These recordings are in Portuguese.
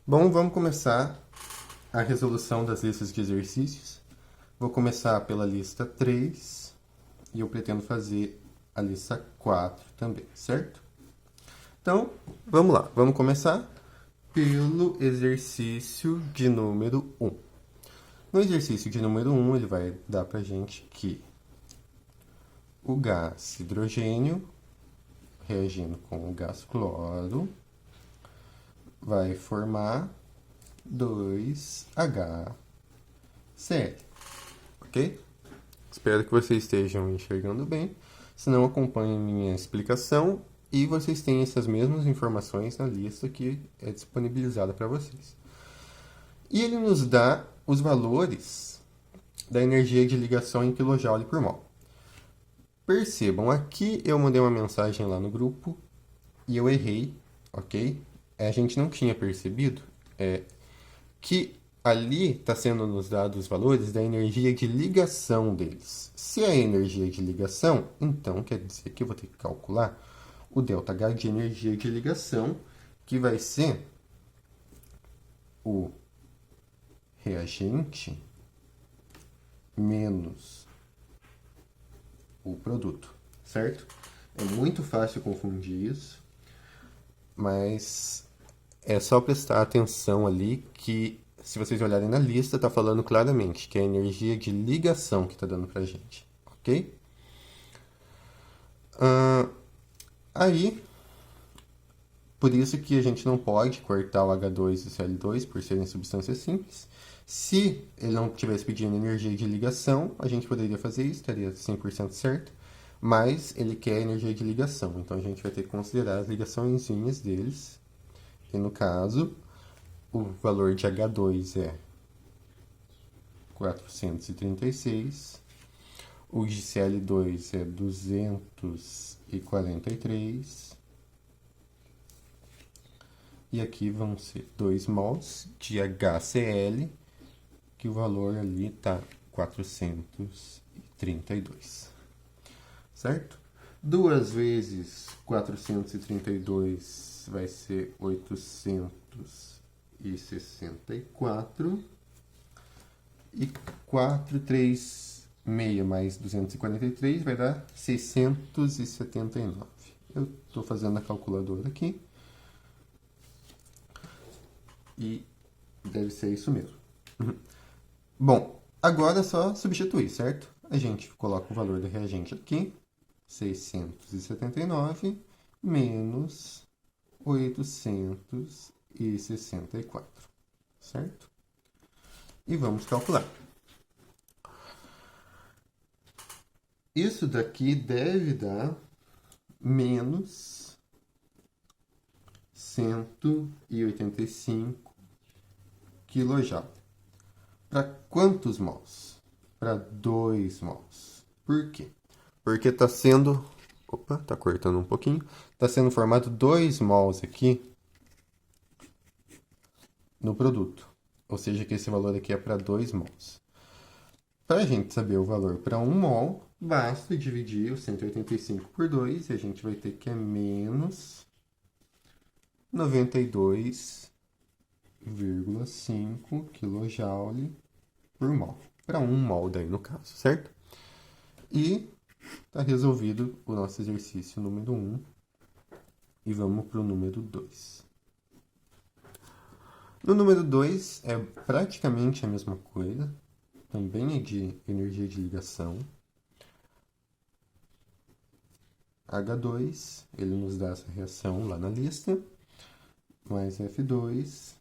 Bom, vamos começar a resolução das listas de exercícios. Vou começar pela lista 3 e eu pretendo fazer a lista 4 também, certo? Então, vamos lá. Vamos começar pelo exercício de número 1. No exercício de número 1, ele vai dar pra gente que o gás hidrogênio reagindo com o gás cloro vai formar 2HCl, ok? Espero que vocês estejam enxergando bem. Se não, acompanhem minha explicação e vocês têm essas mesmas informações na lista que é disponibilizada para vocês. E ele nos dá os valores da energia de ligação em kJ por mol. Percebam, aqui eu mandei uma mensagem lá no grupo e eu errei, ok? A gente não tinha percebido que ali está sendo nos dados os valores da energia de ligação deles. Se é energia de ligação, então quer dizer que eu vou ter que calcular o ΔH de energia de ligação, que vai ser o reagente menos o produto, certo? É muito fácil confundir isso, mas é só prestar atenção ali que, se vocês olharem na lista, está falando claramente que é a energia de ligação que está dando para a gente, ok? Aí, por isso que a gente não pode cortar o H2 e o Cl2 por serem substâncias simples. Se ele não tivesse pedindo energia de ligação, a gente poderia fazer isso, estaria 100% certo, mas ele quer energia de ligação, então a gente vai ter que considerar as ligaçõezinhas deles. E no caso, o valor de H2 é 436, o de Cl2 é 243, e aqui vão ser 2 mols de HCl, que o valor ali está 432, certo? 2 vezes 432 vai ser 864. E 436 mais 243 vai dar 679. Eu estou fazendo a calculadora aqui. E deve ser isso mesmo. Bom, agora é só substituir, certo? A gente coloca o valor do reagente aqui. 679 menos 864, certo? E vamos calcular. Isso daqui deve dar menos 185 kJ. Para quantos mols? Para 2 mols. Por quê? Porque está sendo... Opa, está cortando um pouquinho. Está sendo formado 2 mols aqui no produto. Ou seja, que esse valor aqui é para 2 mols. Para a gente saber o valor para 1 mol, basta dividir o 185 por 2 e a gente vai ter que é menos 92,5 kJ por mol. Para 1 mol daí no caso, certo? E está resolvido o nosso exercício número 1. E vamos para o número 2. No número 2 é praticamente a mesma coisa. Também é de energia de ligação. H2, ele nos dá essa reação lá na lista. Mais F2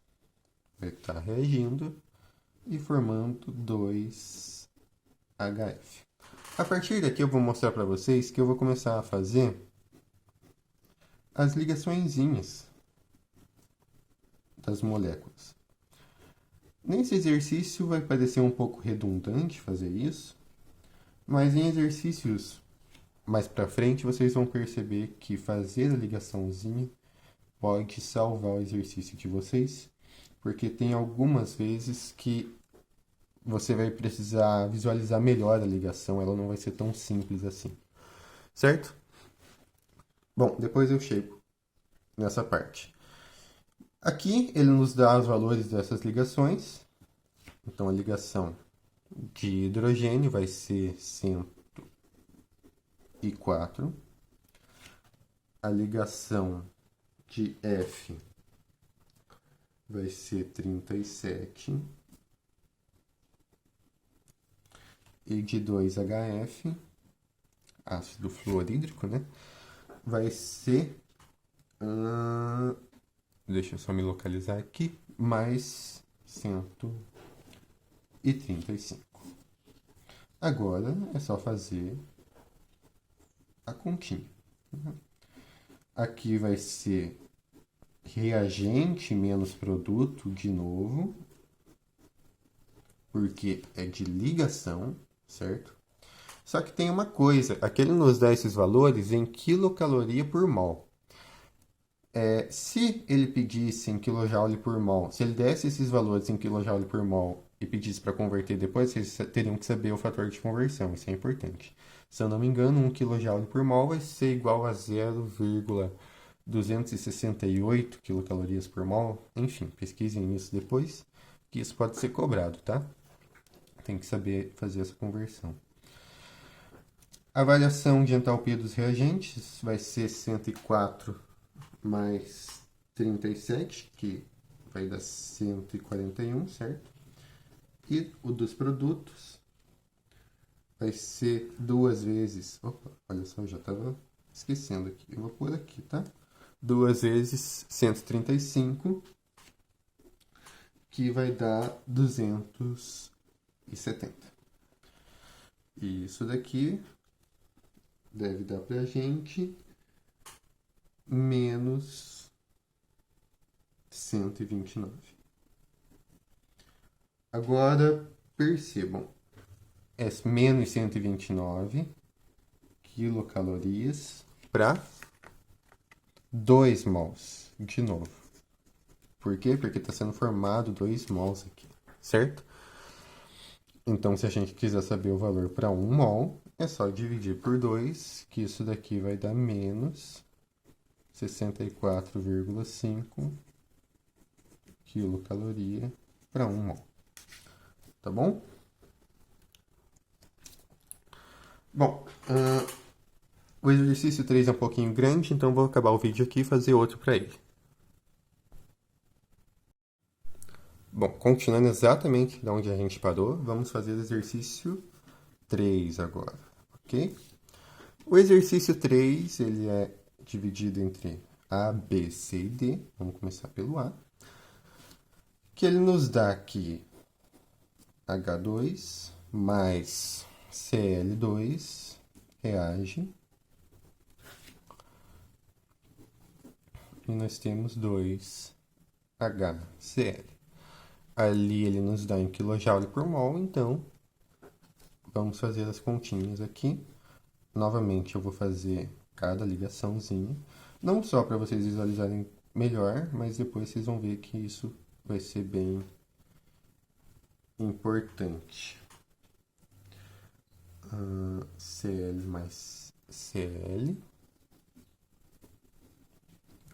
vai estar reagindo e formando 2HF. A partir daqui eu vou mostrar para vocês que eu vou começar a fazer as ligaçõezinhas das moléculas. Nesse exercício vai parecer um pouco redundante fazer isso, mas em exercícios mais para frente vocês vão perceber que fazer a ligaçãozinha pode salvar o exercício de vocês, porque tem algumas vezes que você vai precisar visualizar melhor a ligação, ela não vai ser tão simples assim, certo? Bom, depois eu chego nessa parte. Aqui ele nos dá os valores dessas ligações. Então a ligação de hidrogênio vai ser 104. A ligação de F vai ser 37. E de 2HF, ácido fluorídrico, né? Vai ser... deixa eu só me localizar aqui. Mais 135. Agora é só fazer a continha. Aqui vai ser reagente menos produto de novo, porque é de ligação, certo? Só que tem uma coisa, aqui ele nos dá esses valores em quilocaloria por mol. Se ele pedisse em kJ por mol, se ele desse esses valores em kJ por mol e pedisse para converter depois, vocês teriam que saber o fator de conversão, isso é importante. Se eu não me engano, 1 kJ por mol vai ser igual a 0,268 quilocalorias por mol. Enfim, pesquisem isso depois, que isso pode ser cobrado, tá? Tem que saber fazer essa conversão. A variação de entalpia dos reagentes vai ser 104 mais 37, que vai dar 141, certo? E o dos produtos vai ser 2 vezes... Opa, olha só, eu já estava esquecendo aqui. Eu vou pôr aqui, tá? 2 vezes 135, que vai dar 270. E isso daqui deve dar pra gente menos 129. Agora, percebam, é menos 129 quilocalorias para 2 mols, de novo. Por quê? Porque está sendo formado 2 mols aqui, certo? Então, se a gente quiser saber o valor para 1 mol, é só dividir por 2, que isso daqui vai dar menos 64,5 quilocaloria para 1 mol. Tá bom? Bom, o exercício 3 é um pouquinho grande, então vou acabar o vídeo aqui e fazer outro para ele. Bom, continuando exatamente de onde a gente parou, vamos fazer o exercício 3 agora, ok? O exercício 3, ele é dividido entre A, B, C e D. Vamos começar pelo A. Que ele nos dá aqui H2 mais Cl2 reage. E nós temos 2HCl. Ali ele nos dá em kJ por mol, então vamos fazer as continhas aqui. Novamente eu vou fazer cada ligaçãozinha, não só para vocês visualizarem melhor, mas depois vocês vão ver que isso vai ser bem importante. Cl mais Cl,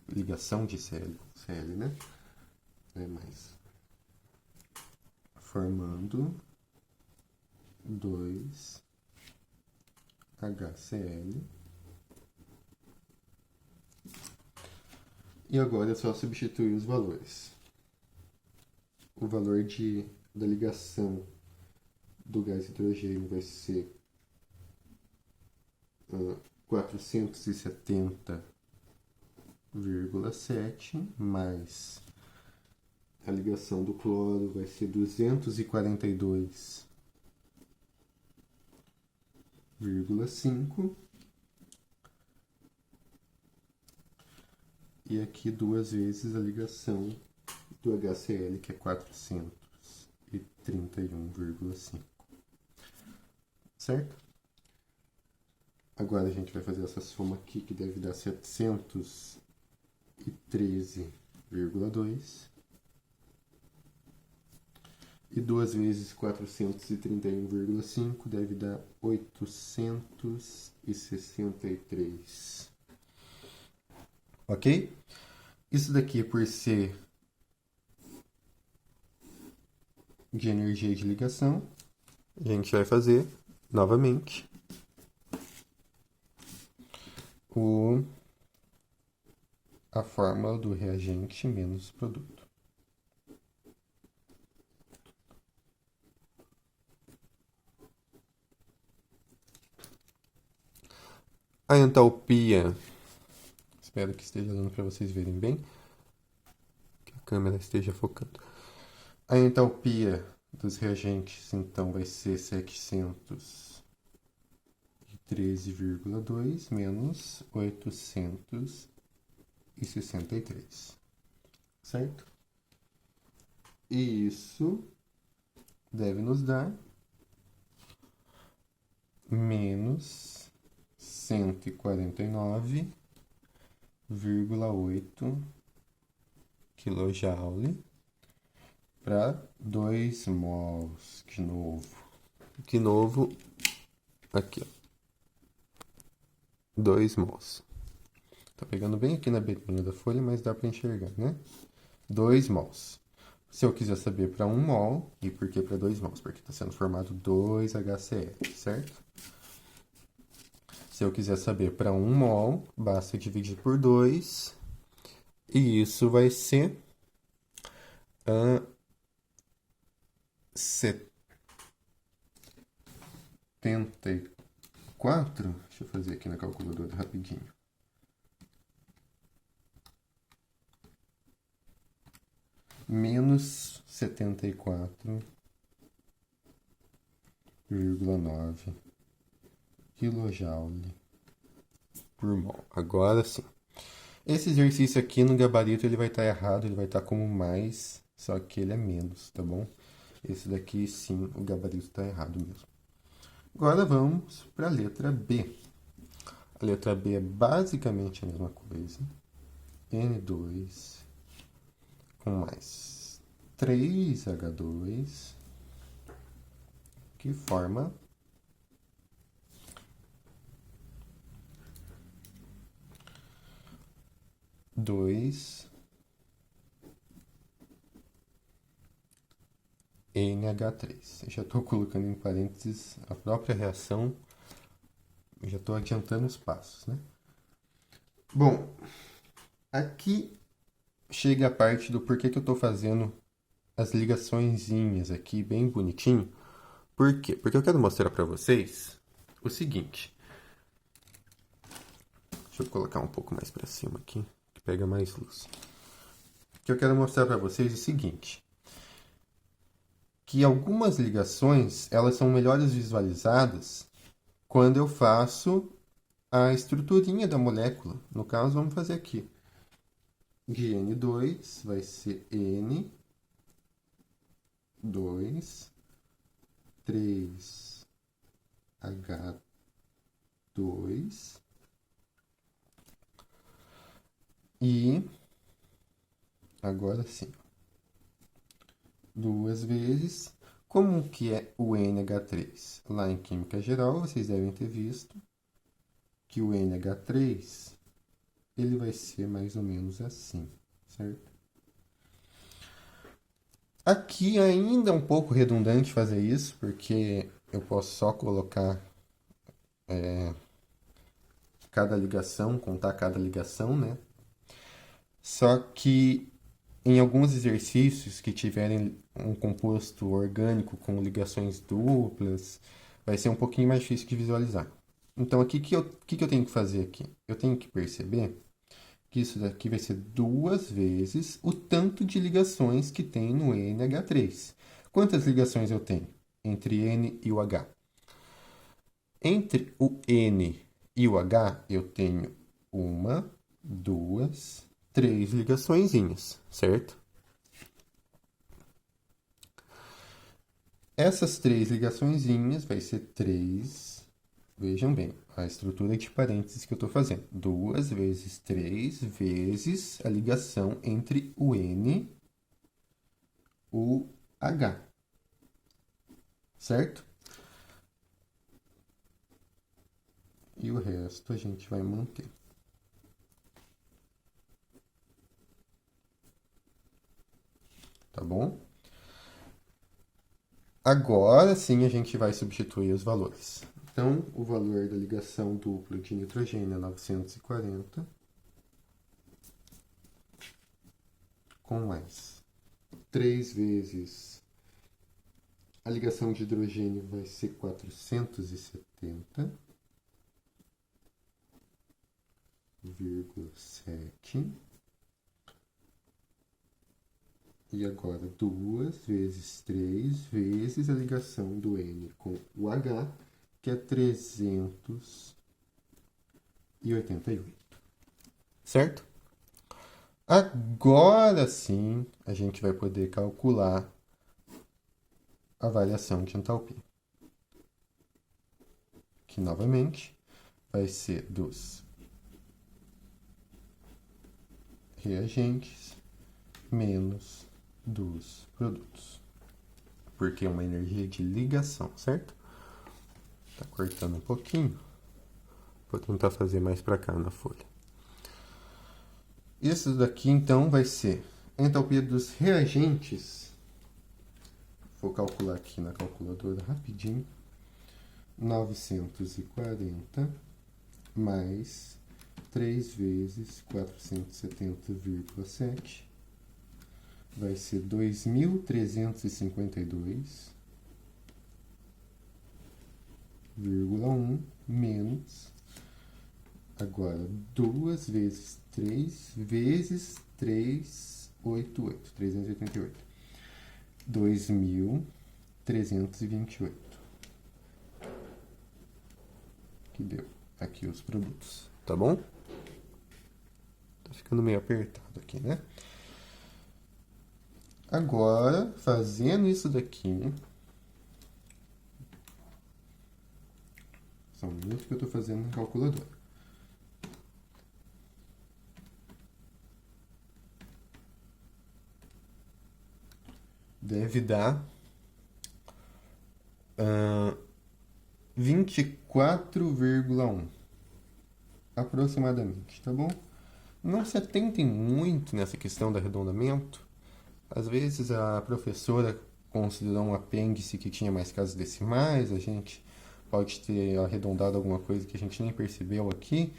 ligação de Cl, né? É mais. Formando 2HCl. E agora é só substituir os valores. O valor da ligação do gás hidrogênio vai ser 470,7 mais a ligação do cloro vai ser 242,5 e aqui 2 vezes a ligação do HCl, que é 431,5, certo? Agora a gente vai fazer essa soma aqui, que deve dar 713,2. E 2 vezes 431,5 deve dar 863. Ok? Isso daqui, por ser de energia de ligação, a gente vai fazer novamente a fórmula do reagente menos produto. A entalpia, espero que esteja dando para vocês verem bem, que a câmera esteja focando. A entalpia dos reagentes, então, vai ser 713,2 menos 863, certo? E isso deve nos dar menos 149,8 kJ para 2 mols de novo. De novo, aqui, ó. 2 mols. Tá pegando bem aqui na beirinha da folha, mas dá para enxergar, né? 2 mols. Se eu quiser saber para 1 mol, e por que para 2 mols? Porque está sendo formado 2 HCl, certo? Se eu quiser saber para 1 mol, basta dividir por 2, e isso vai ser 74. Deixa eu fazer aqui na calculadora rapidinho. Menos 74,9 kJ por mol. Agora sim. Esse exercício aqui no gabarito ele vai estar errado, ele vai estar como mais, só que ele é menos, tá bom? Esse daqui sim, o gabarito está errado mesmo. Agora vamos para a letra B. A letra B é basicamente a mesma coisa. N2 com mais 3H2 que forma dois NH3. Eu já estou colocando em parênteses a própria reação, eu já estou adiantando os passos, né? Bom, aqui chega a parte do porquê que eu estou fazendo as ligaçõezinhas aqui bem bonitinho. Por quê? Porque eu quero mostrar para vocês o seguinte. Deixa eu colocar um pouco mais para cima aqui, que pega mais luz. O que eu quero mostrar para vocês é o seguinte. Que algumas ligações, elas são melhores visualizadas quando eu faço a estruturinha da molécula. No caso, vamos fazer aqui. De N2 vai ser N2, 3H2 e agora sim, duas vezes. Como que é o NH3? Lá em Química Geral, vocês devem ter visto que o NH3 ele vai ser mais ou menos assim, certo? Aqui ainda é um pouco redundante fazer isso, porque eu posso só colocar cada ligação, contar cada ligação, né? Só que em alguns exercícios que tiverem um composto orgânico com ligações duplas, vai ser um pouquinho mais difícil de visualizar. Então, aqui, que eu tenho que fazer aqui? Eu tenho que perceber que isso daqui vai ser duas vezes o tanto de ligações que tem no NH3. Quantas ligações eu tenho entre N e o H? Entre o N e o H, eu tenho uma, duas, três ligaçõezinhas, certo? Essas três ligaçõezinhas vai ser três. Vejam bem, a estrutura de parênteses que eu estou fazendo. 2 vezes 3 vezes a ligação entre o N e o H. Certo? E o resto a gente vai manter. Tá bom? Agora sim a gente vai substituir os valores. Então, o valor da ligação dupla de nitrogênio é 940, com mais 3 vezes a ligação de hidrogênio vai ser 470,7. E agora 2 vezes 3 vezes a ligação do N com o H, que é 388. Certo? Agora sim a gente vai poder calcular a variação de entalpia, que novamente vai ser dos reagentes menos dos produtos, porque é uma energia de ligação, certo? Tá cortando um pouquinho. Vou tentar fazer mais para cá na folha. Isso daqui então vai ser a entalpia dos reagentes. Vou calcular aqui na calculadora rapidinho. 940 mais 3 vezes 470,7 vai ser 2.352,1 menos, agora 2 vezes 3 vezes 388, 388, 2.328, que deu aqui os produtos, tá bom? Tá ficando meio apertado aqui, né? Agora, fazendo isso daqui, só um minuto que eu estou fazendo na calculadora. Deve dar 24,1 aproximadamente, tá bom? Não se atentem muito nessa questão do arredondamento. Às vezes a professora considerou um apêndice que tinha mais casas decimais, a gente pode ter arredondado alguma coisa que a gente nem percebeu aqui.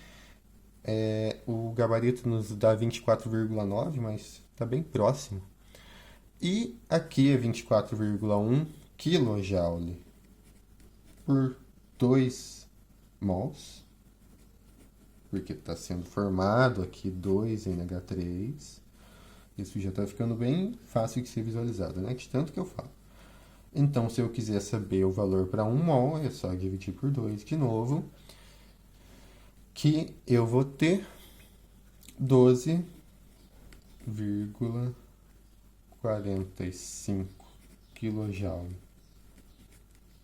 O gabarito nos dá 24,9, mas está bem próximo. E aqui é 24,1 kJ por 2 mols, porque está sendo formado aqui 2NH3. Isso já está ficando bem fácil de ser visualizado, né? De tanto que eu falo. Então, se eu quiser saber o valor para 1 mol, é só dividir por 2 de novo, que eu vou ter 12,45 kJ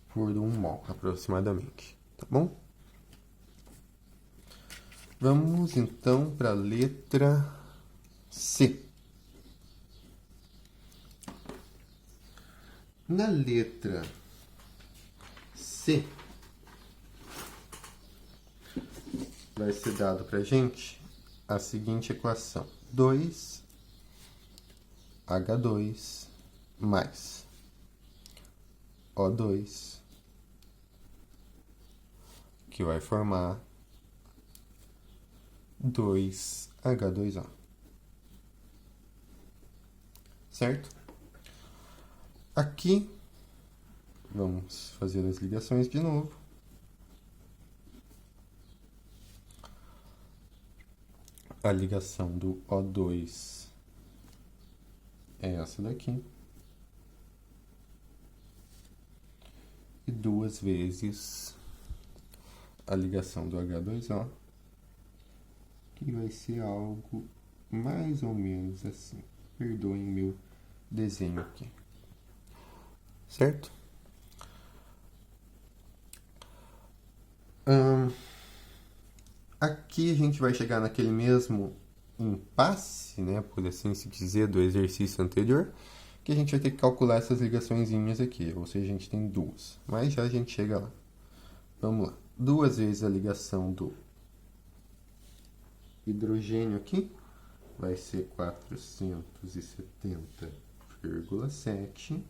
por 1 mol, aproximadamente, tá bom? Vamos então para a letra C. Na letra C, vai ser dado para a gente a seguinte equação: 2H2 mais O2, que vai formar 2H2O. Certo? Aqui, vamos fazer as ligações de novo. A ligação do O2 é essa daqui. E 2 vezes a ligação do H2O, que vai ser algo mais ou menos assim. Perdoem o meu desenho aqui. Certo? Aqui a gente vai chegar naquele mesmo impasse, né, por assim se dizer, do exercício anterior, que a gente vai ter que calcular essas ligaçõezinhas aqui, ou seja, a gente tem duas, mas já a gente chega lá. Vamos lá. 2 vezes a ligação do hidrogênio aqui vai ser 470,7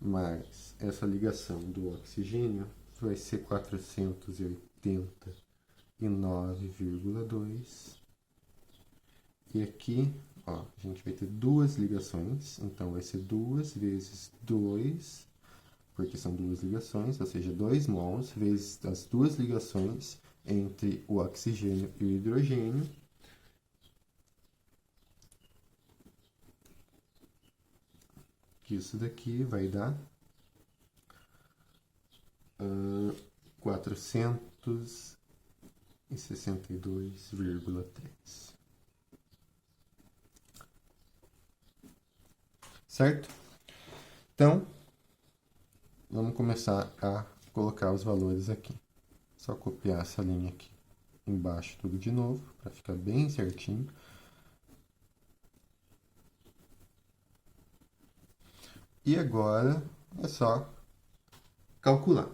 mais essa ligação do oxigênio vai ser 489,2. E aqui, ó, a gente vai ter duas ligações, então vai ser 2 vezes 2, porque são duas ligações, ou seja, 2 mols vezes as duas ligações entre o oxigênio e o hidrogênio. Que isso daqui vai dar 462,3. Certo? Então, vamos começar a colocar os valores aqui. Só copiar essa linha aqui embaixo tudo de novo, para ficar bem certinho. E agora é só calcular.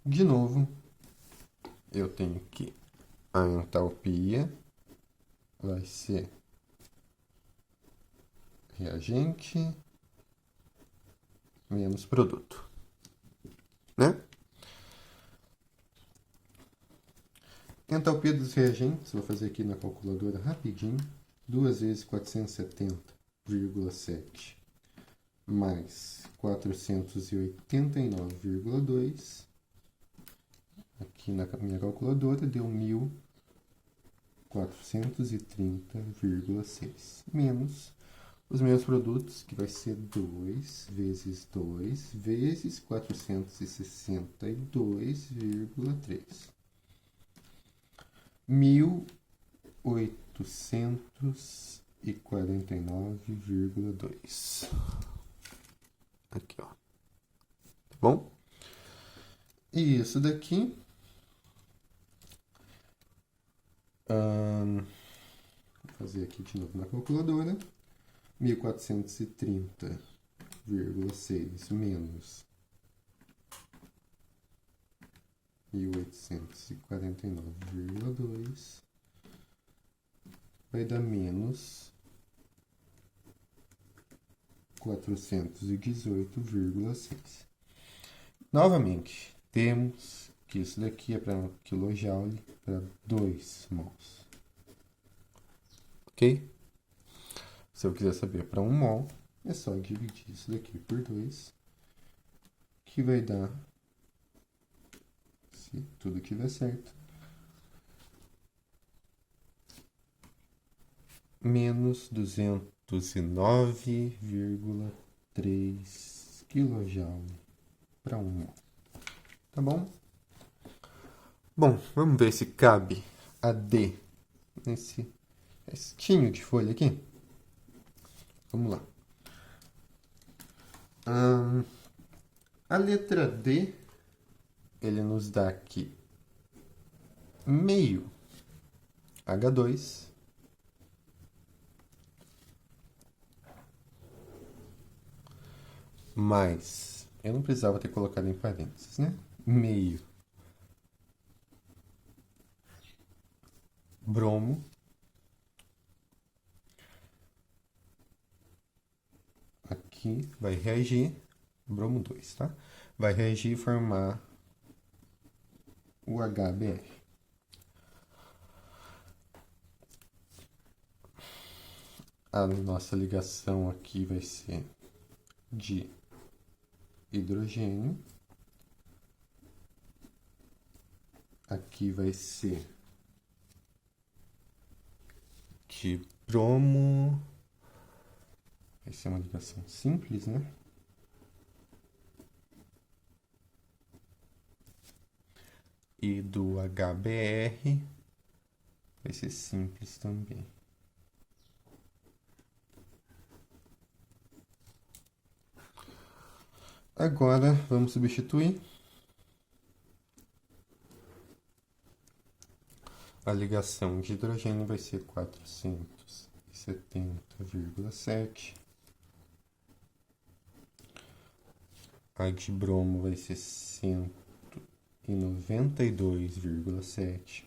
De novo, eu tenho que a entalpia vai ser reagente menos produto, né? Entalpia dos reagentes, vou fazer aqui na calculadora rapidinho. 2 vezes 470,7 mais 489,2. Aqui na minha calculadora deu 1.430,6. Menos os meus produtos, que vai ser 2 vezes 2 vezes 462,3. 1.849,2. Aqui, ó. Tá bom? E isso daqui... vou fazer aqui de novo na calculadora. 1.430,6 menos 1.849,2 vai dar menos 418,6. Novamente, temos que isso daqui é para kJ para 2 mols. Ok? Se eu quiser saber para 1 mol, é só dividir isso daqui por 2, que vai dar, se tudo estiver certo, menos 209,3 kJ para 1 mol. Tá bom? Bom, vamos ver se cabe a D nesse restinho de folha aqui. Vamos lá. A letra D, ele nos dá aqui meio H2 mais, eu não precisava ter colocado em parênteses, né? Meio bromo aqui vai reagir, bromo 2, tá? Vai reagir e formar o HBr. A nossa ligação aqui vai ser de hidrogênio. Aqui vai ser de bromo. Vai ser uma ligação simples, né? E do HBr vai ser simples também. Agora vamos substituir. A ligação de hidrogênio vai ser 470,7. A de bromo vai ser 192,7.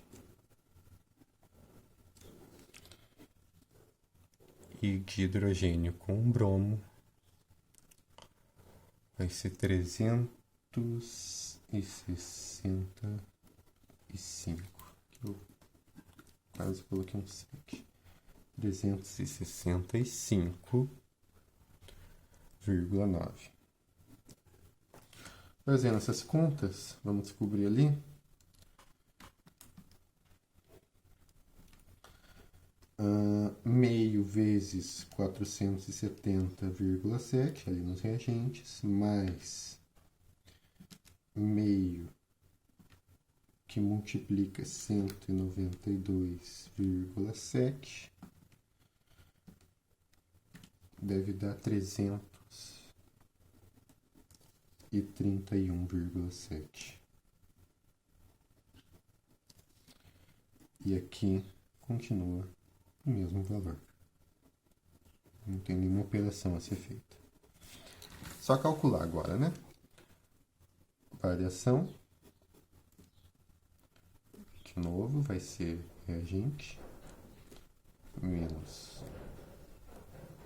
e de hidrogênio com bromo vai ser 365. Eu quase coloquei um 7. 365,9. Fazendo essas contas, vamos descobrir ali. Meio vezes 470,7 ali nos reagentes, mais meio que multiplica 192,7 deve dar 331,7. E aqui continua o mesmo valor. Não tem nenhuma operação a ser feita. Só calcular agora, né? Variação. De novo, vai ser reagente menos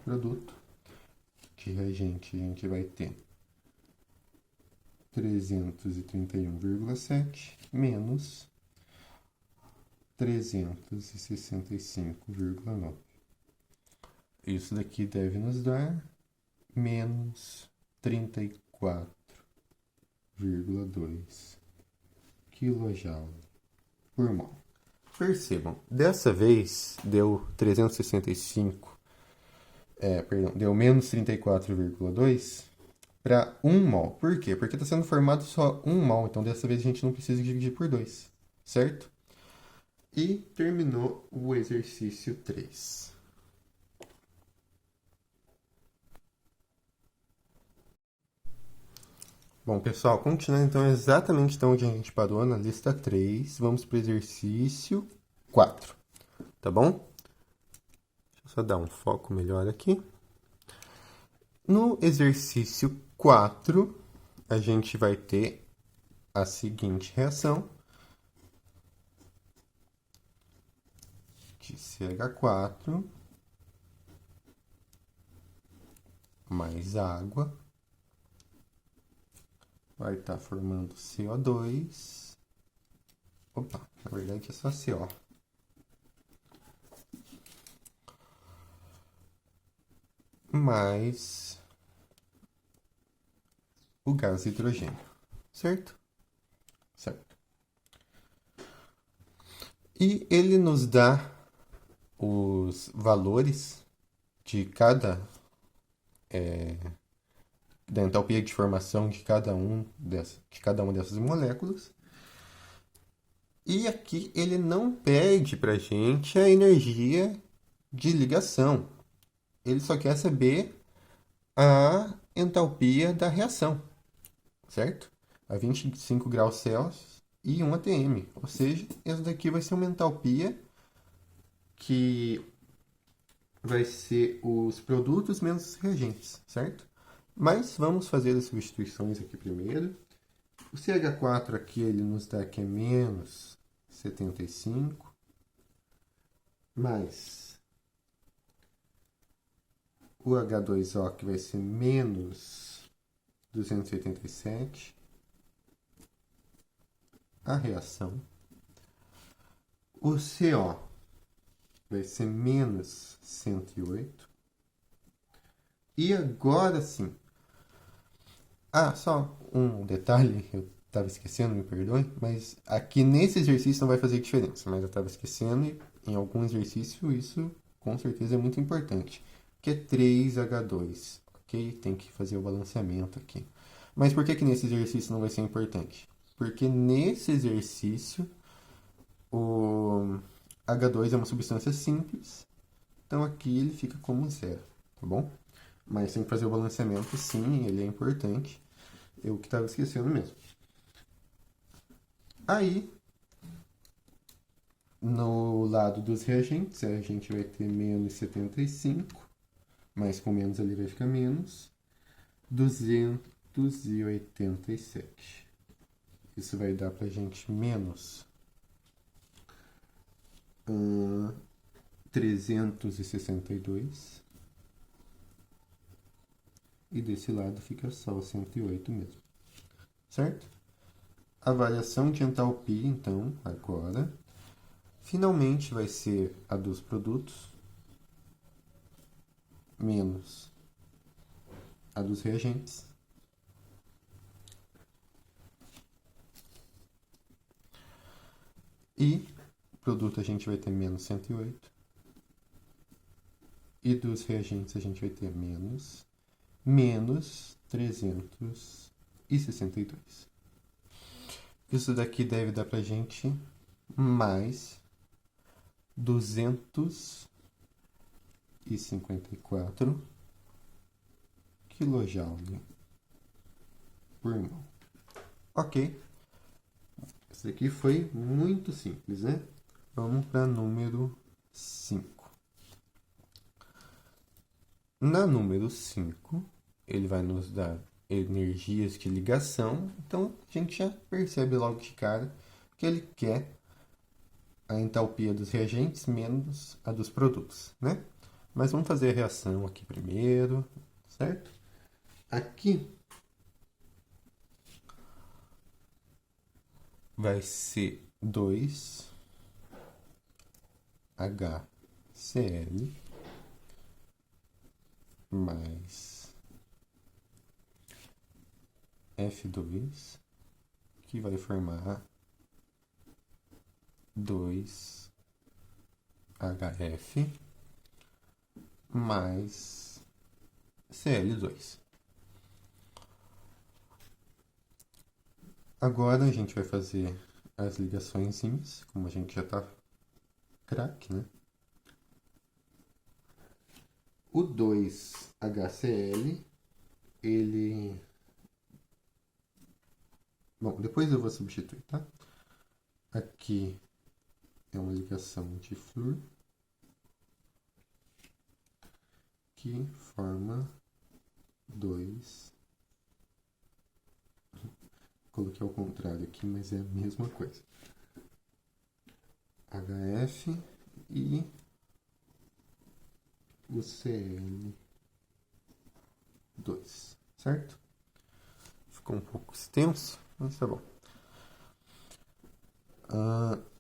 produto. De reagente a gente vai ter 331,7 menos 365,9. Isso daqui deve nos dar menos 34,2 kJ por mol. Percebam, dessa vez deu 365, deu menos 34,2 para 1 mol. Por quê? Porque está sendo formado só 1 mol, então dessa vez a gente não precisa dividir por 2, certo? E terminou o exercício 3. Bom, pessoal, continuando então exatamente de onde a gente parou na lista 3, vamos para o exercício 4, tá bom? Deixa eu só dar um foco melhor aqui. No exercício 4, a gente vai ter a seguinte reação. De CH4 mais água vai estar formando CO2. Opa, na verdade é só CO. Mais o gás hidrogênio, certo? Certo. E ele nos dá os valores de da entalpia de formação de cada uma dessas moléculas. E aqui ele não pede para a gente a energia de ligação. Ele só quer saber a entalpia da reação, certo? A 25 graus Celsius e 1 atm. Ou seja, essa daqui vai ser uma entalpia que vai ser os produtos menos os reagentes, certo? Mas vamos fazer as substituições aqui primeiro. O CH4 aqui ele nos dá que é menos 75, mais o H2O que vai ser menos 287. A reação. O CO vai ser menos 108. E agora sim. Só um detalhe, eu estava esquecendo, me perdoe, mas aqui nesse exercício não vai fazer diferença, mas eu estava esquecendo e em algum exercício isso com certeza é muito importante, que é 3H2, ok? Tem que fazer o balanceamento aqui. Mas por que nesse exercício não vai ser importante? Porque nesse exercício o H2 é uma substância simples, então aqui ele fica como 0, tá bom? Mas tem que fazer o balanceamento, sim, ele é importante. Eu que estava esquecendo mesmo. Aí, no lado dos reagentes, a gente vai ter menos 75, mas com menos ali vai ficar menos 287. Isso vai dar pra gente menos 362. E desse lado fica só o 108 mesmo. Certo? A variação de entalpia, então, agora, finalmente vai ser a dos produtos menos a dos reagentes. E produto a gente vai ter menos 108. E dos reagentes a gente vai ter menos 362. Isso daqui deve dar pra gente mais 254 kJ por mol. Ok. Esse daqui foi muito simples, né? Vamos para número 5. Na número 5, ele vai nos dar energias de ligação. Então, a gente já percebe logo de cara que ele quer a entalpia dos reagentes menos a dos produtos, né? Mas vamos fazer a reação aqui primeiro, certo? Aqui vai ser 2HCl mais F2, que vai formar 2HF mais Cl2. Agora a gente vai fazer as ligaçõezinhas, como a gente já tá craque, né? O 2HCl, ele... Bom, depois eu vou substituir, tá? Aqui é uma ligação de flúor que forma 2. Coloquei ao contrário aqui, mas é a mesma coisa. HF e o Cl2, certo? Ficou um pouco extenso, mas tá bom.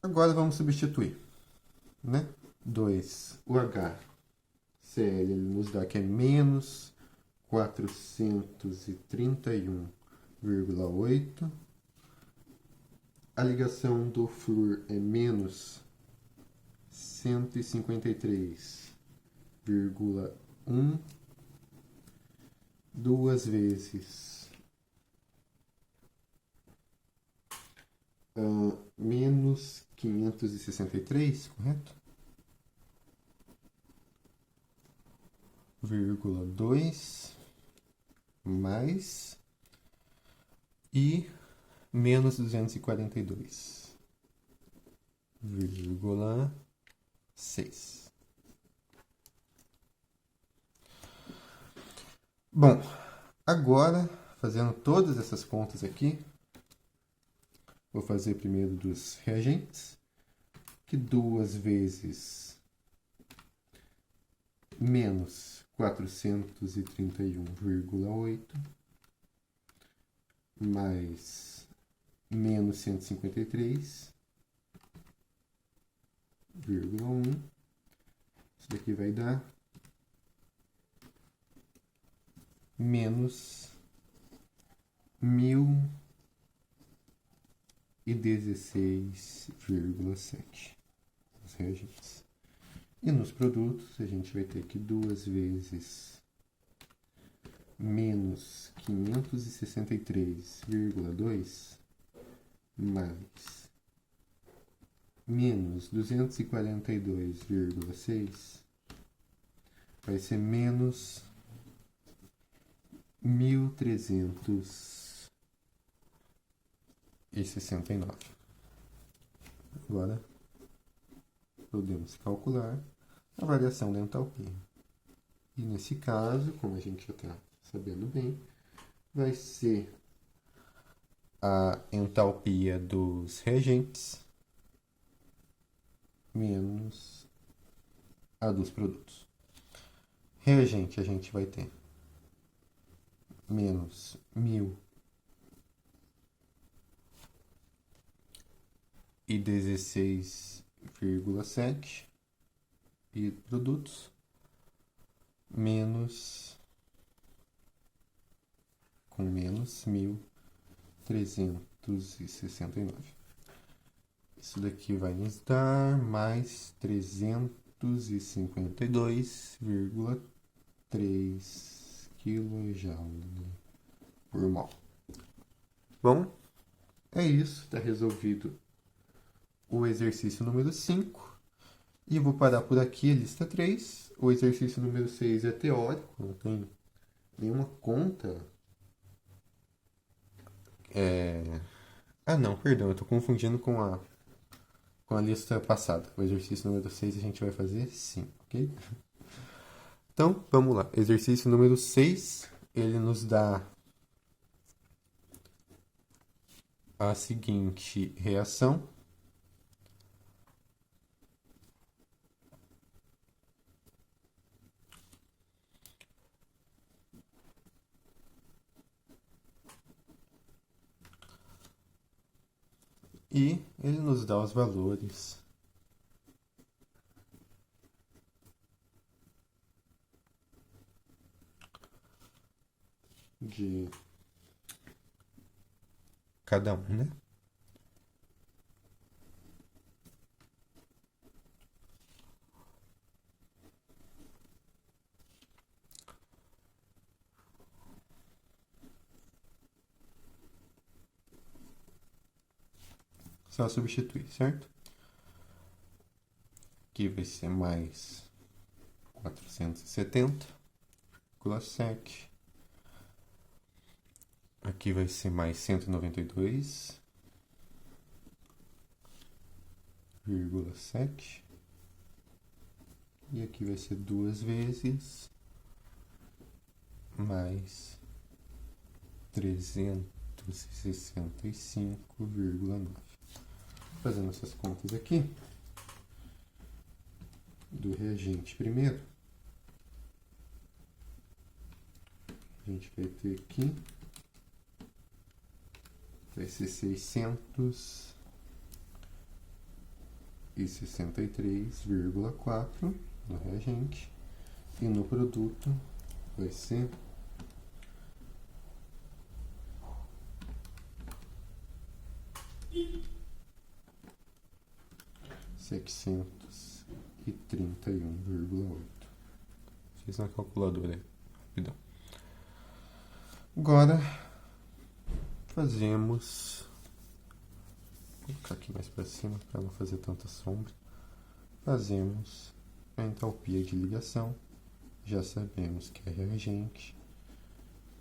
Agora vamos substituir, né? 2, o HCl ele nos dá que é menos 431,8. A ligação do flúor é menos 153,1. Duas vezes menos 563, correto? 0,2 mais e menos 242,6. Bom, agora, fazendo todas essas contas aqui, vou fazer primeiro dos reagentes, que 2 vezes menos 431,8 mais menos 153,1. Isso daqui vai dar menos 1016,7 os reagentes. E nos produtos, a gente vai ter que 2 vezes menos 563,2 mais menos 242,6 vai ser menos 1.369. Agora, podemos calcular a variação da entalpia. E nesse caso, como a gente já está sabendo bem, vai ser a entalpia dos reagentes menos a dos produtos. Reagente, a gente vai ter menos 1.016,7 e produtos menos 1.369. Isso daqui vai nos dar mais 352,3 kJ por mol. Bom, é isso. Está resolvido o exercício número 5. E vou parar por aqui a lista 3. O exercício número 6 é teórico, não tem nenhuma conta. Não, perdão, eu estou confundindo com a lista passada. O exercício número 6 a gente vai fazer sim, ok? Então, vamos lá. Exercício número 6, ele nos dá a seguinte reação. E ele nos dá os valores de cada um, né? Só substituir, certo? Aqui vai ser mais 470,7. Aqui vai ser mais 192,7. E aqui vai ser 2 vezes mais 365,9. Fazendo essas contas aqui do reagente primeiro, a gente vai ter aqui, vai ser 663,4 no reagente, e no produto vai ser 731,8. Fiz na calculadora aí, rapidão. Agora fazemos, vou colocar aqui mais para cima para não fazer tanta sombra. Fazemos a entalpia de ligação. Já sabemos que é reagente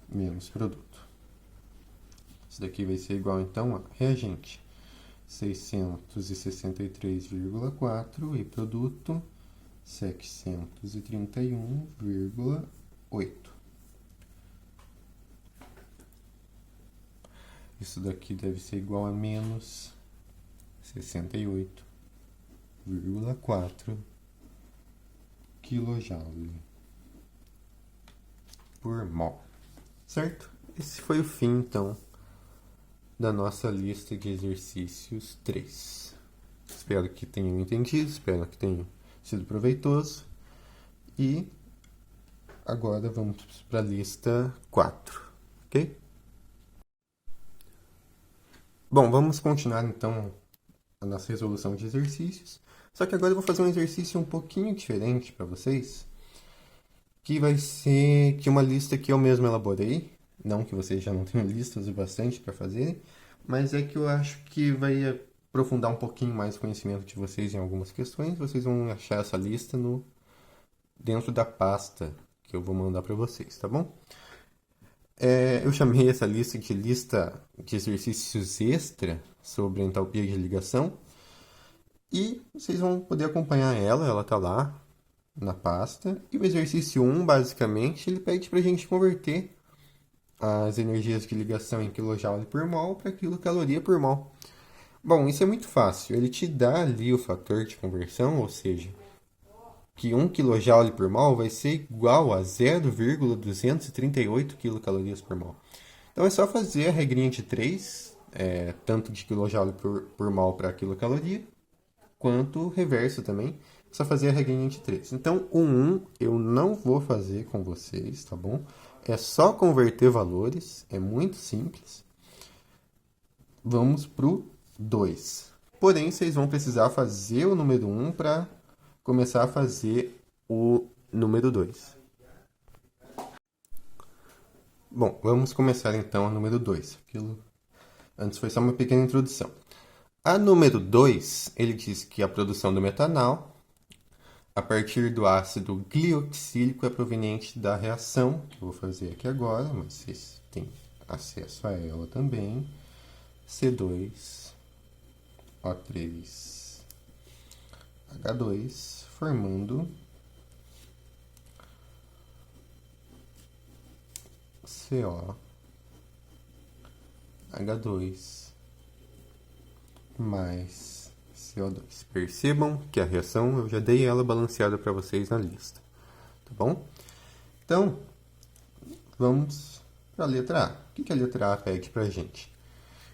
menos produto. Isso daqui vai ser igual então a reagente 663,4 e produto 731,8. Isso daqui deve ser igual a menos 68,4 kJ por mol. Certo? Esse foi o fim, então, da nossa lista de exercícios 3. Espero que tenham entendido, espero que tenham sido proveitoso. E agora vamos para a lista 4, ok? Bom, vamos continuar então a nossa resolução de exercícios. Só que agora eu vou fazer um exercício um pouquinho diferente para vocês, que vai ser que uma lista que eu mesmo elaborei. Não que vocês já não tenham listas o bastante para fazer, mas é que eu acho que vai aprofundar um pouquinho mais o conhecimento de vocês em algumas questões. Vocês vão achar essa lista dentro da pasta que eu vou mandar para vocês, tá bom? Eu chamei essa lista de exercícios extra sobre entalpia de ligação. E vocês vão poder acompanhar ela tá lá na pasta. E o exercício 1, basicamente, ele pede para a gente converter as energias de ligação em kJ por mol para quilocaloria por mol. Bom, isso é muito fácil. Ele te dá ali o fator de conversão, ou seja, que 1 kJ por mol vai ser igual a 0,238 kcal por mol. Então é só fazer a regrinha de 3, tanto de kJ por mol para quilocaloria, quanto o reverso também. É só fazer a regrinha de 3. Então o 1 eu não vou fazer com vocês, tá bom? É só converter valores, é muito simples. Vamos pro 2. Porém, vocês vão precisar fazer o número 1 para começar a fazer o número 2. Bom, vamos começar então a número 2. Antes foi só uma pequena introdução. A número 2, ele diz que a produção do metanal a partir do ácido glioxílico é proveniente da reação, que eu vou fazer aqui agora, mas vocês têm acesso a ela também. C2O3H2 formando COH2 mais CO2. Percebam que a reação eu já dei ela balanceada para vocês na lista, tá bom? Então, vamos para a letra A. O que a letra A pede para a gente?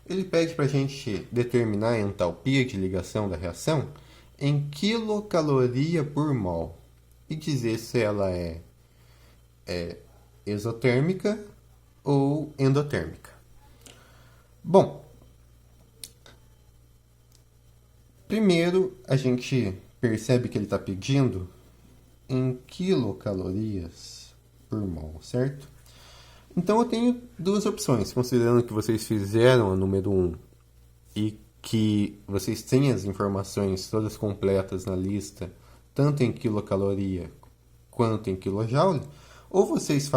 Ele pede para a gente determinar a entalpia de ligação da reação em quilocaloria por mol e dizer se ela é exotérmica ou endotérmica. Bom, primeiro a gente percebe que ele está pedindo em quilocalorias por mol, certo? Então eu tenho duas opções, considerando que vocês fizeram a número 1 e que vocês têm as informações todas completas na lista, tanto em quilocaloria quanto em quilojoule, ou vocês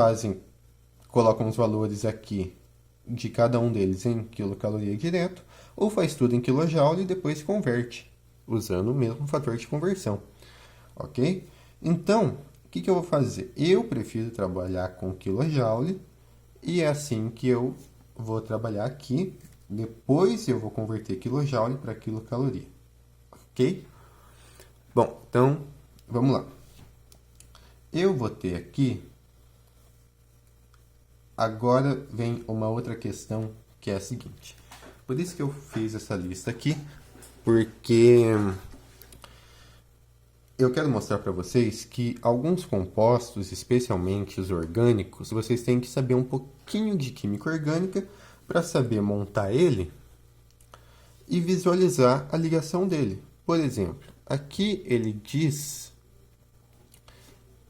colocam os valores aqui de cada um deles em quilocaloria direto, ou faz tudo em quilojoule e depois converte, usando o mesmo fator de conversão, ok? Então, o que eu vou fazer? Eu prefiro trabalhar com quilojoule e é assim que eu vou trabalhar aqui. Depois eu vou converter quilojoule para quilocaloria, ok? Bom, então, vamos lá. Eu vou ter aqui... Agora vem uma outra questão, que é a seguinte. Por isso que eu fiz essa lista aqui, porque eu quero mostrar para vocês que alguns compostos, especialmente os orgânicos, vocês têm que saber um pouquinho de química orgânica para saber montar ele e visualizar a ligação dele. Por exemplo, aqui ele diz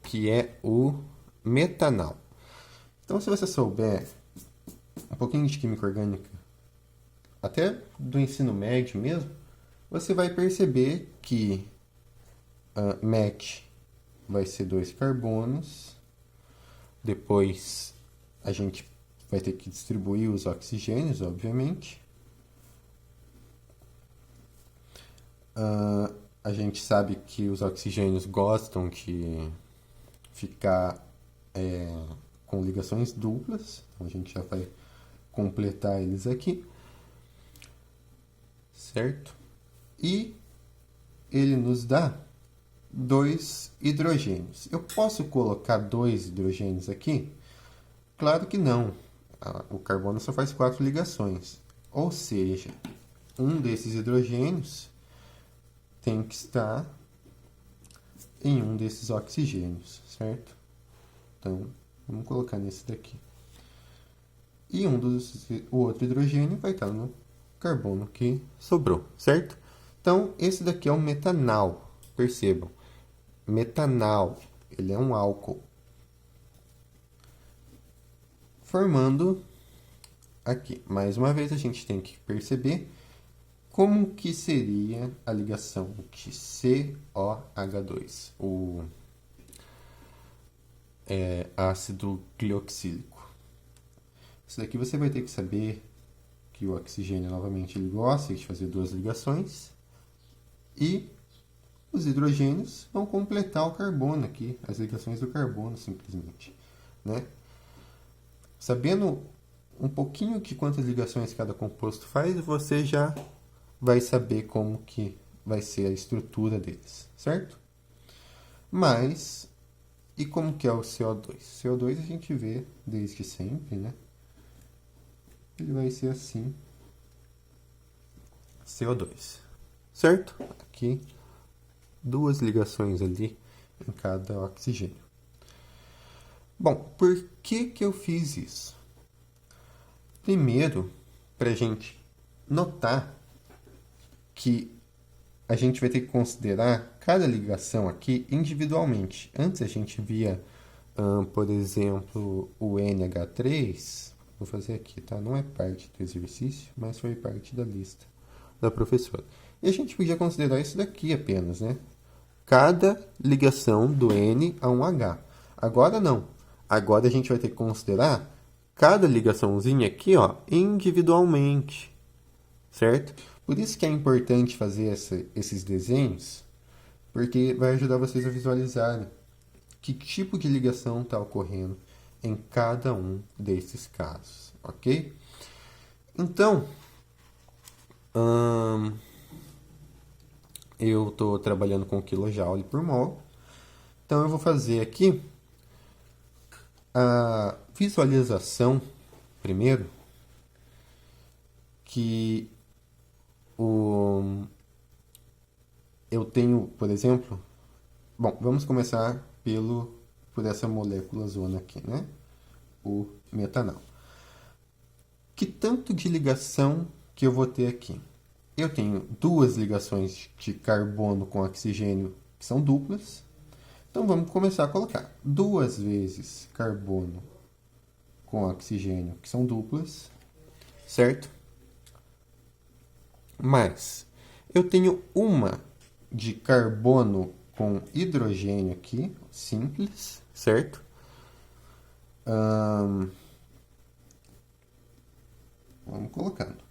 que é o metanal. Então, se você souber um pouquinho de química orgânica, até do ensino médio mesmo, você vai perceber que MET vai ser 2 carbonos, depois a gente vai ter que distribuir os oxigênios, obviamente. A gente sabe que os oxigênios gostam de ficar com ligações duplas, então a gente já vai completar eles aqui, certo? E ele nos dá 2 hidrogênios. Eu posso colocar 2 hidrogênios aqui? Claro que não. O carbono só faz 4 ligações, ou seja, um desses hidrogênios tem que estar em um desses oxigênios, certo? Então, vamos colocar nesse daqui. E o outro hidrogênio vai estar no carbono que sobrou, certo? Então, esse daqui é um metanal. Percebam. Metanal, ele é um álcool. Formando aqui. Mais uma vez, a gente tem que perceber como que seria a ligação de COH2, o ácido glioxílico. Isso daqui você vai ter que saber que o oxigênio, novamente, ele gosta de fazer 2 ligações e os hidrogênios vão completar o carbono aqui, as ligações do carbono, simplesmente, né? Sabendo um pouquinho de quantas ligações cada composto faz, você já vai saber como que vai ser a estrutura deles, certo? Mas, e como que é o CO2? CO2 a gente vê desde sempre, né? Ele vai ser assim, CO2, certo? Aqui, duas ligações ali em cada oxigênio. Bom, por que que eu fiz isso? Primeiro, para a gente notar que a gente vai ter que considerar cada ligação aqui individualmente. Antes a gente via, por exemplo, o NH3. Vou fazer aqui, tá? Não é parte do exercício, mas foi parte da lista da professora. E a gente podia considerar isso daqui apenas, né? Cada ligação do N a um H. Agora não. Agora a gente vai ter que considerar cada ligaçãozinha aqui, ó, individualmente, certo? Por isso que é importante fazer esses desenhos, porque vai ajudar vocês a visualizarem que tipo de ligação está ocorrendo em cada um desses casos, ok? Então, eu estou trabalhando com kJ por mol, então eu vou fazer aqui a visualização primeiro, que eu tenho, por exemplo, bom, vamos começar por essa molécula zona aqui, né? O metanal. Que tanto de ligação que eu vou ter aqui? Eu tenho duas ligações de carbono com oxigênio que são duplas. Então vamos começar a colocar duas vezes carbono com oxigênio que são duplas, certo? Mas eu tenho uma de carbono com hidrogênio aqui, simples, certo? Vamos colocando.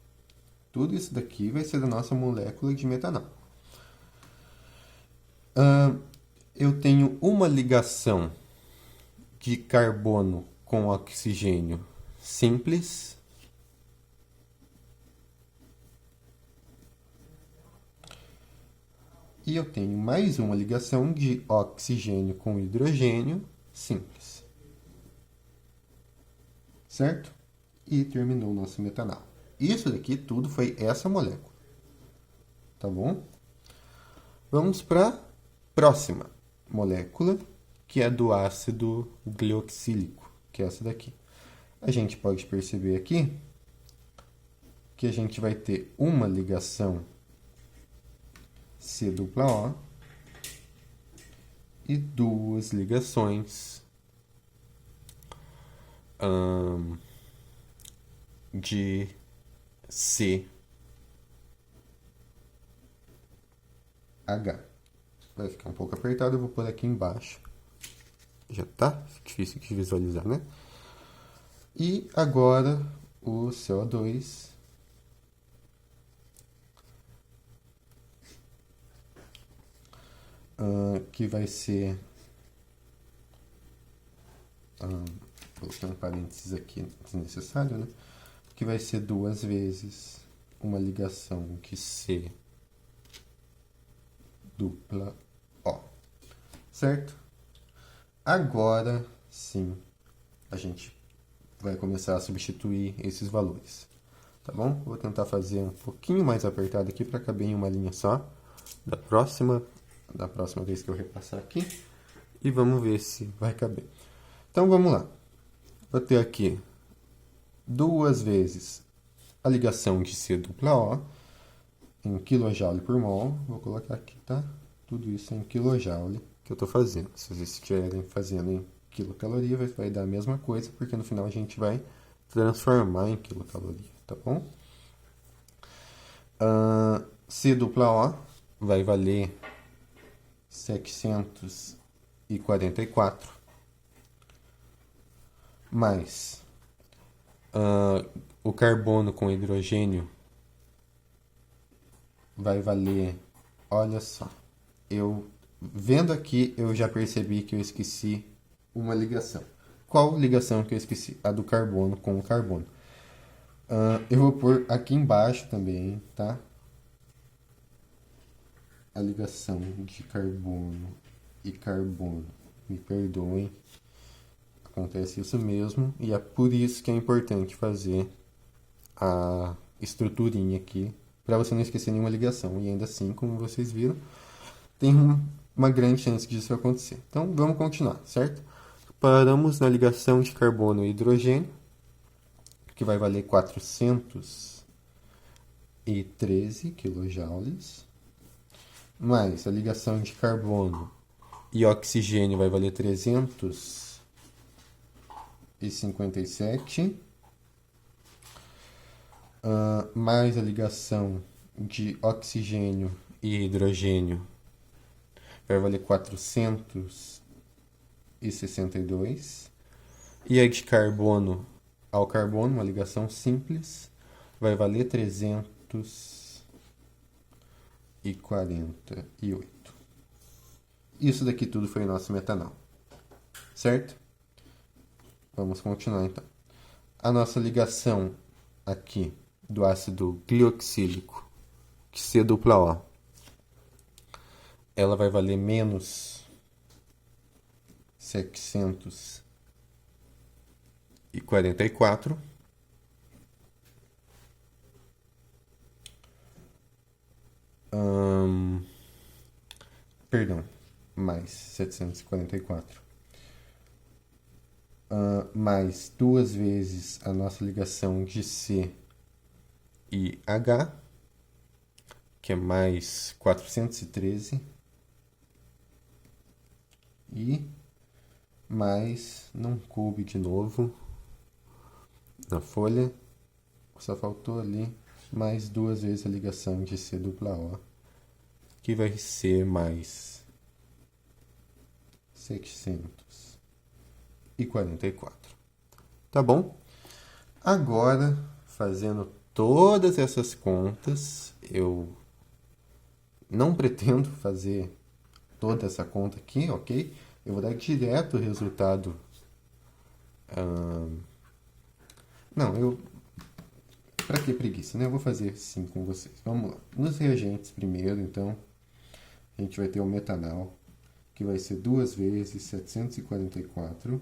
Tudo isso daqui vai ser da nossa molécula de metanol. Eu tenho uma ligação de carbono com oxigênio simples. E eu tenho mais uma ligação de oxigênio com hidrogênio simples. Certo? E terminou o nosso metanol. Isso daqui tudo foi essa molécula. Tá bom? Vamos para a próxima molécula, que é do ácido glioxílico, que é essa daqui. A gente pode perceber aqui que a gente vai ter uma ligação C-O e duas ligações de CH. Vai ficar um pouco apertado, eu vou pôr aqui embaixo. Já tá difícil de visualizar, né? E agora o CO2 que vai ser vou colocar um parênteses aqui desnecessário, né? Que vai ser duas vezes uma ligação de C dupla O, certo? Agora sim a gente vai começar a substituir esses valores, tá bom? Vou tentar fazer um pouquinho mais apertado aqui para caber em uma linha só da próxima vez que eu repassar aqui, e vamos ver se vai caber. Então vamos lá. Vou ter aqui duas vezes a ligação de C-O em kJ por mol. Vou colocar aqui, tá? Tudo isso em kJ que eu estou fazendo. Se vocês estiverem fazendo em quilocaloria, vai dar a mesma coisa, porque no final a gente vai transformar em quilocaloria, tá bom? C-O vai valer 744, mais o carbono com hidrogênio vai valer, olha só, eu vendo aqui eu já percebi que eu esqueci uma ligação. Qual ligação que eu esqueci? A do carbono com o carbono. Eu vou pôr aqui embaixo também, tá? A ligação de carbono e carbono. Me perdoem, acontece isso mesmo, e é por isso que é importante fazer a estruturinha aqui, para você não esquecer nenhuma ligação. E ainda assim, como vocês viram, tem uma grande chance disso acontecer. Então, vamos continuar, certo? Paramos na ligação de carbono e hidrogênio, que vai valer 413 kJ, mais a ligação de carbono e oxigênio vai valer 357, mais a ligação de oxigênio e hidrogênio vai valer 462, e a de carbono ao carbono, uma ligação simples, vai valer 348. Isso daqui tudo foi o nosso metanol, certo? Vamos continuar então. A nossa ligação aqui do ácido glioxílico, C-O, ela vai valer menos 744. Perdão, mais 744. Mais duas vezes a nossa ligação de C e H, que é mais 413. E mais, não coube de novo na folha, só faltou ali mais duas vezes a ligação de C-O, que vai ser mais 744. Tá bom? Agora, fazendo todas essas contas, eu não pretendo fazer toda essa conta aqui, ok? Eu vou dar direto o resultado. Não, pra que preguiça, né? Eu vou fazer sim com vocês. Vamos lá. Nos reagentes primeiro, então, a gente vai ter o metanol, que vai ser 2 vezes 744,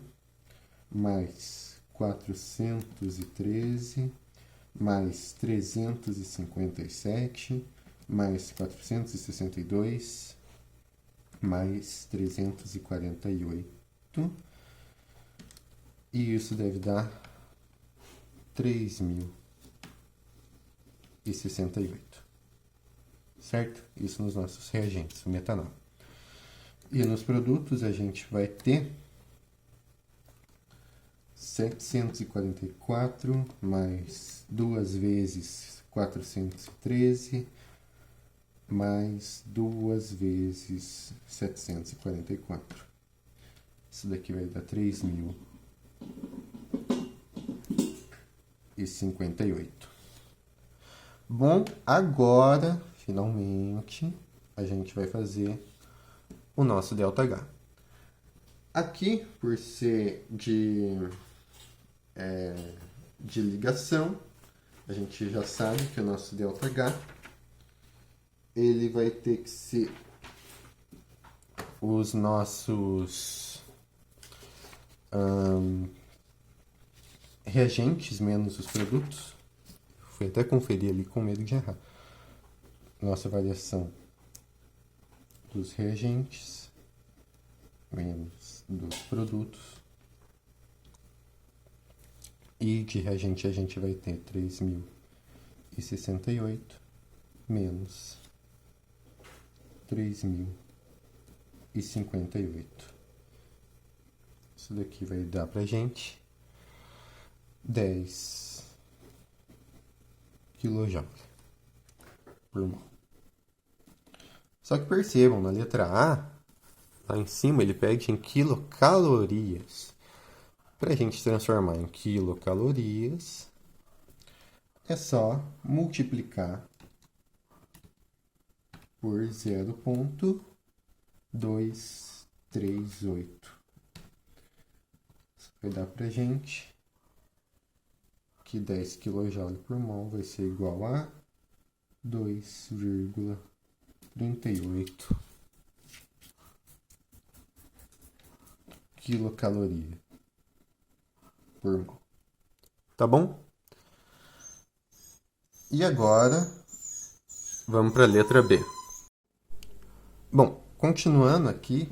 mais 413, mais 357, mais 462, mais 348. E isso deve dar 3.068. Certo? Isso nos nossos reagentes, o metanol. E nos produtos a gente vai ter 744 mais 2 vezes 413 mais 2 vezes 744. Isso daqui vai dar 3.058. Bom, agora, finalmente, a gente vai fazer o nosso ΔH. Aqui, por ser de ligação, a gente já sabe que o nosso ΔH ele vai ter que ser os nossos reagentes menos os produtos. Fui até conferir ali com medo de errar. Nossa variação dos reagentes menos dos produtos. E de reagente a gente vai ter 3.068 menos 3.058. Isso daqui vai dar pra gente 10 kJ por mol. Só que percebam, na letra A, lá em cima ele pede em quilocalorias. Para a gente transformar em quilocalorias, é só multiplicar por 0,238. Isso vai dar para a gente que 10 kJ por mol vai ser igual a 2,38 quilocaloria por mol. Tá bom? E agora, vamos para a letra B. Bom, continuando aqui,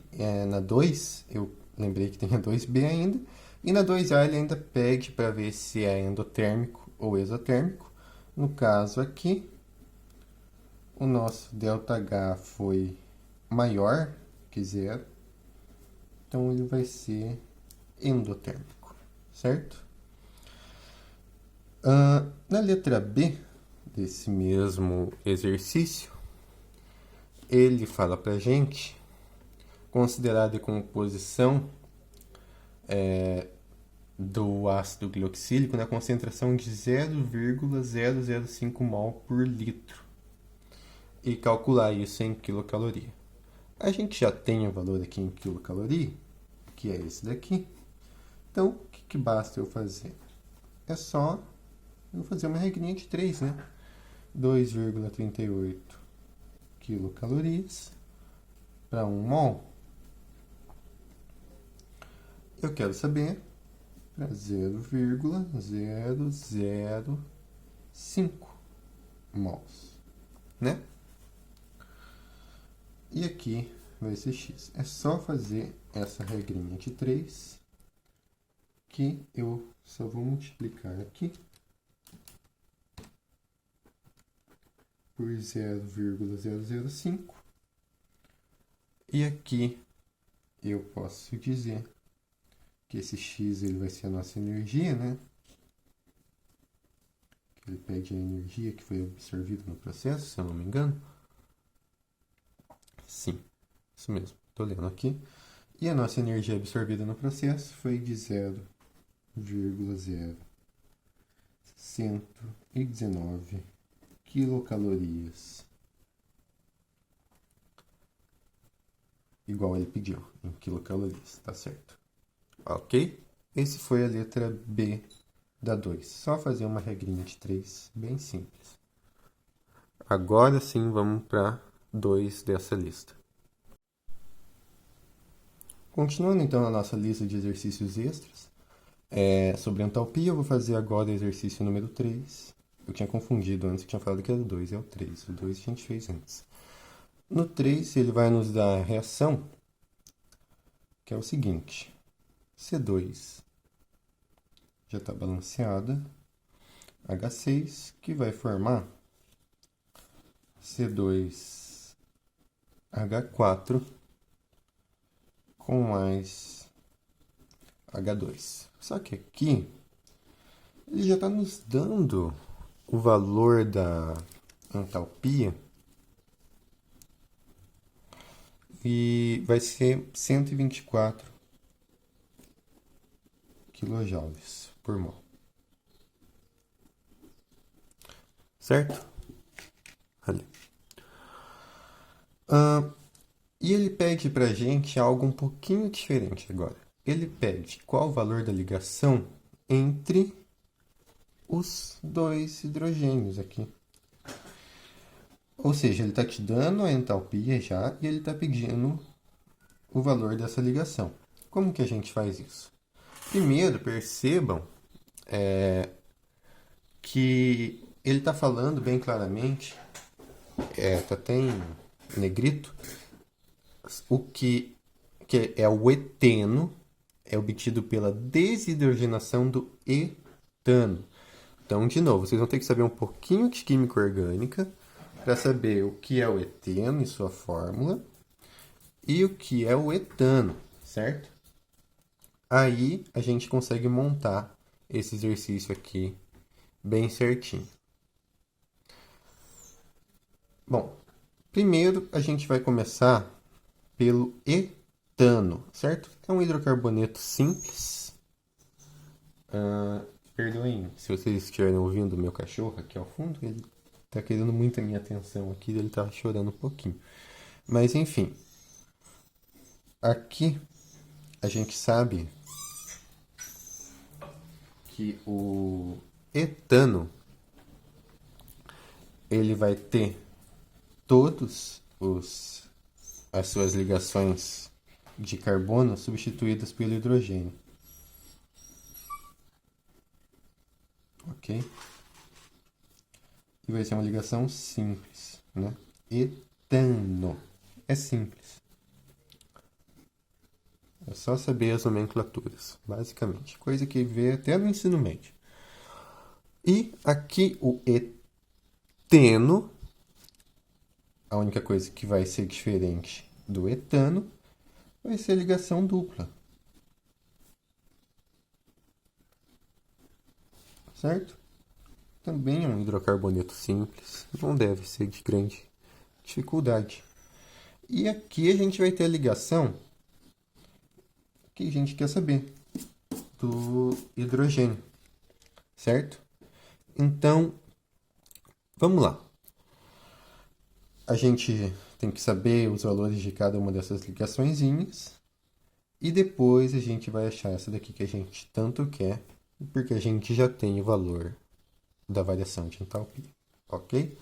na 2, eu lembrei que tem a 2B ainda, e na 2A ele ainda pede para ver se é endotérmico ou exotérmico. No caso aqui, o nosso ΔH foi maior que zero, então ele vai ser endotérmico, certo? Na letra B desse mesmo exercício, ele fala para a gente considerar a decomposição do ácido glioxílico na concentração de 0,005 mol por litro e calcular isso em quilocaloria. A gente já tem o valor aqui em quilocaloria, que é esse daqui. Então, o que basta eu fazer? É só eu fazer uma regrinha de 3, né? 2,38 quilocalorias para 1 mol. Eu quero saber para 0,005 mols, né? E aqui vai ser x. É só fazer essa regrinha de 3, que eu só vou multiplicar aqui por 0,005. E aqui eu posso dizer que esse x ele vai ser a nossa energia, né? Ele pede a energia que foi absorvida no processo, se eu não me engano. Sim, isso mesmo. Estou lendo aqui. E a nossa energia absorvida no processo foi de 0,0119 quilocalorias. Igual ele pediu, em quilocalorias, tá certo? Ok? Esse foi a letra B da 2. Só fazer uma regrinha de 3, bem simples. Agora sim, vamos para 2 dessa lista. Continuando então a nossa lista de exercícios extras, sobre entalpia, eu vou fazer agora o exercício número 3. Eu tinha confundido antes, eu tinha falado que era o 2, é o 3. O 2 a gente fez antes. No 3, ele vai nos dar a reação, que é o seguinte. C2 já está balanceada. H6, que vai formar C2H4 com mais H2. Só que aqui, ele já está nos dando o valor da entalpia e vai ser 124 quilojoules por mol. Certo? Ali. E ele pede para a gente algo um pouquinho diferente agora. Ele pede qual o valor da ligação entre os dois hidrogênios aqui. Ou seja, ele está te dando a entalpia já e ele está pedindo o valor dessa ligação. Como que a gente faz isso? Primeiro, percebam que ele está falando bem claramente, tá até em negrito, o que é o eteno, é obtido pela desidrogenação do etano. Então, de novo, vocês vão ter que saber um pouquinho de química orgânica para saber o que é o eteno e sua fórmula e o que é o etano, certo? Aí a gente consegue montar esse exercício aqui bem certinho. Bom, primeiro a gente vai começar pelo etano, certo? É um hidrocarboneto simples. Perdoem se vocês estiverem ouvindo o meu cachorro aqui ao fundo, ele tá querendo muito a minha atenção aqui, ele tá chorando um pouquinho. Mas enfim, aqui a gente sabe que o etano ele vai ter todos as suas ligações de carbono substituídas pelo hidrogênio. Ok? E vai ser uma ligação simples, né? Etano. É simples. É só saber as nomenclaturas, basicamente. Coisa que vê até no ensino médio. E aqui o eteno, a única coisa que vai ser diferente do etano vai ser a ligação dupla. Certo? Também é um hidrocarboneto simples, não deve ser de grande dificuldade. E aqui a gente vai ter a ligação que a gente quer saber, do hidrogênio, certo? Então, vamos lá. A gente tem que saber os valores de cada uma dessas ligaçõezinhas e depois a gente vai achar essa daqui que a gente tanto quer, porque a gente já tem o valor da variação de entalpia, ok?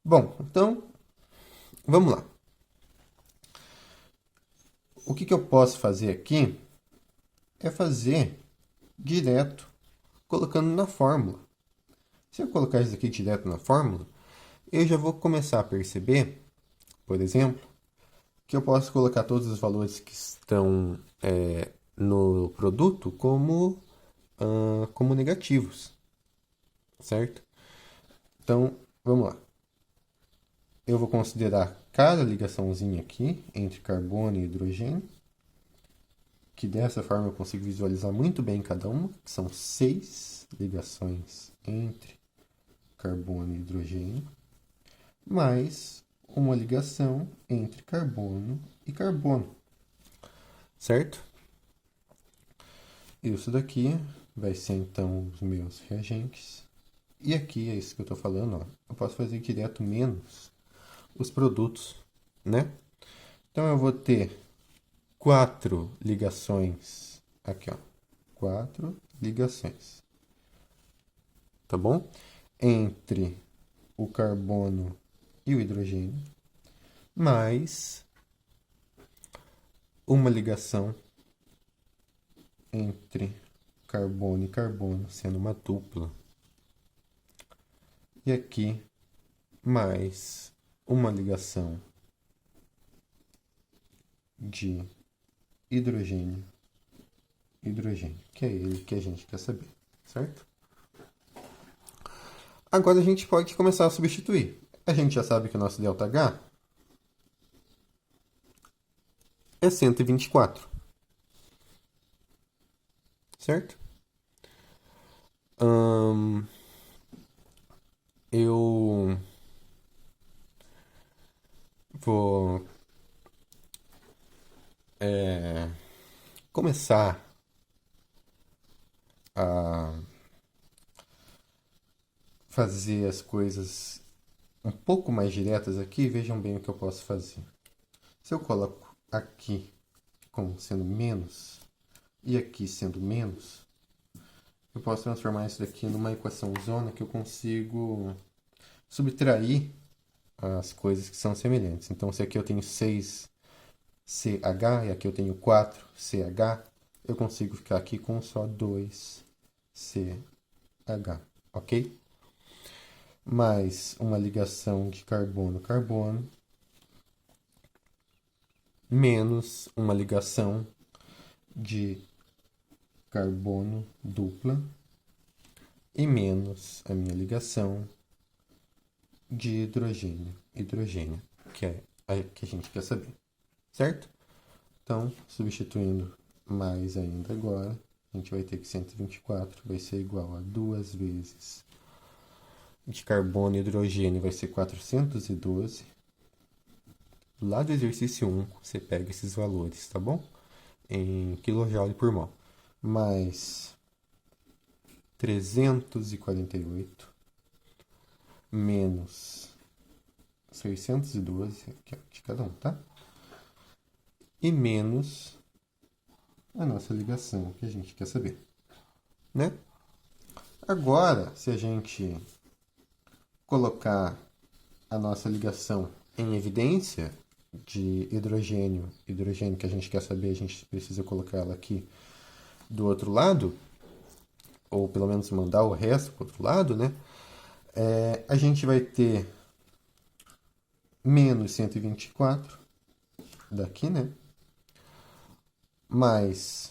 Bom, então, vamos lá. O que eu posso fazer aqui é fazer direto, colocando na fórmula. Se eu colocar isso aqui direto na fórmula, eu já vou começar a perceber, por exemplo, que eu posso colocar todos os valores que estão no produto como negativos, certo? Então, vamos lá. Eu vou considerar cada ligaçãozinha aqui entre carbono e hidrogênio, que dessa forma eu consigo visualizar muito bem cada uma, que são 6 ligações entre carbono e hidrogênio, mais uma ligação entre carbono e carbono, certo? Isso daqui vai ser então os meus reagentes. E aqui é isso que eu estou falando, ó. Eu posso fazer direto menos os produtos, né? Então eu vou ter 4 ligações aqui, ó. 4 ligações. Tá bom? Entre o carbono e o hidrogênio, mais uma ligação entre carbono e carbono, sendo uma dupla. E aqui, mais uma ligação de hidrogênio, que é ele que a gente quer saber, certo? Agora a gente pode começar a substituir. A gente já sabe que o nosso ΔH é 124, certo? Eu vou começar a fazer as coisas um pouco mais diretas aqui. Vejam bem o que eu posso fazer. Se eu coloco aqui como sendo menos e aqui sendo menos, eu posso transformar isso daqui numa equação zona que eu consigo subtrair as coisas que são semelhantes. Então, se aqui eu tenho 6CH e aqui eu tenho 4CH, eu consigo ficar aqui com só 2CH, ok? Mais uma ligação de carbono-carbono, menos uma ligação de carbono dupla e menos a minha ligação de hidrogênio, que é a que a gente quer saber, certo? Então, substituindo mais ainda agora, a gente vai ter que 124 vai ser igual a 2 vezes de carbono e hidrogênio, vai ser 412. Lá do exercício 1, você pega esses valores, tá bom? Em kJ por mol. Mais 348 menos 612, aqui, ó, de cada um, tá? E menos a nossa ligação que a gente quer saber, né? Agora, se a gente colocar a nossa ligação em evidência, de hidrogênio que a gente quer saber, a gente precisa colocar ela aqui do outro lado, ou pelo menos mandar o resto para o outro lado, né? A gente vai ter menos 124 daqui, né? Mais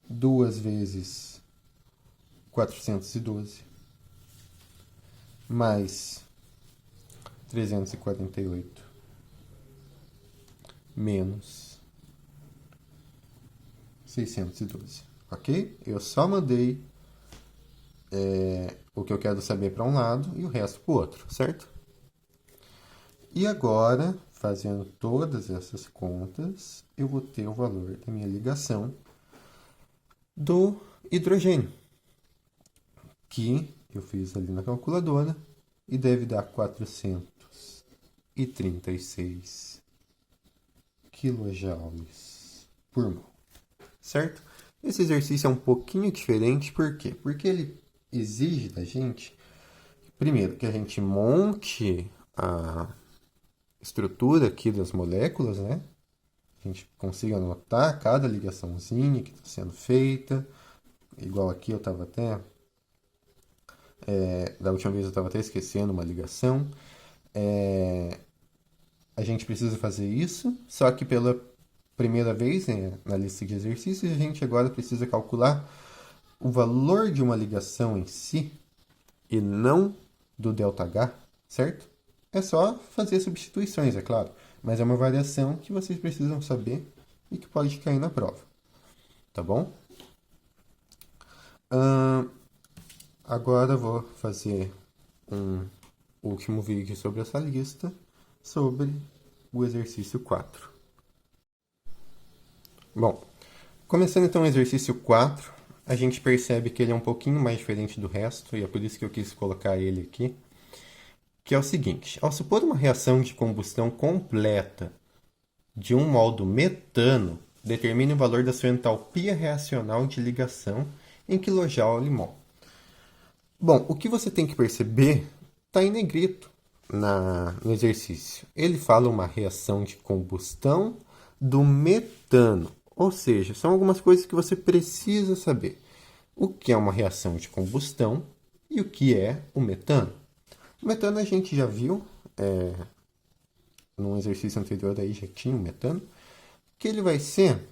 2 vezes 412, mais 348, menos 612, ok? Eu só mandei o que eu quero saber para um lado e o resto para o outro, certo? E agora, fazendo todas essas contas, eu vou ter o valor da minha ligação do hidrogênio, que eu fiz ali na calculadora, e deve dar 436 quilojoules por mol, certo? Esse exercício é um pouquinho diferente, por quê? Porque ele exige da gente, primeiro, que a gente monte a estrutura aqui das moléculas, né? A gente consiga anotar cada ligaçãozinha que está sendo feita. Igual aqui eu estava até... da última vez eu estava até esquecendo uma ligação. A gente precisa fazer isso, só que pela primeira vez, né, na lista de exercícios, a gente agora precisa calcular o valor de uma ligação em si e não do ΔH, certo? É só fazer substituições, é claro, mas é uma variação que vocês precisam saber e que pode cair na prova, tá bom? Agora eu vou fazer um último vídeo sobre essa lista, sobre o exercício 4. Bom, começando então o exercício 4, a gente percebe que ele é um pouquinho mais diferente do resto, e é por isso que eu quis colocar ele aqui, que é o seguinte: ao supor uma reação de combustão completa de um mol do metano, determine o valor da sua entalpia reacional de ligação em kJ/mol. Bom, o que você tem que perceber está em negrito no exercício. Ele fala uma reação de combustão do metano, ou seja, são algumas coisas que você precisa saber. O que é uma reação de combustão e o que é o metano. O metano a gente já viu, num exercício anterior aí já tinha o metano, que ele vai ser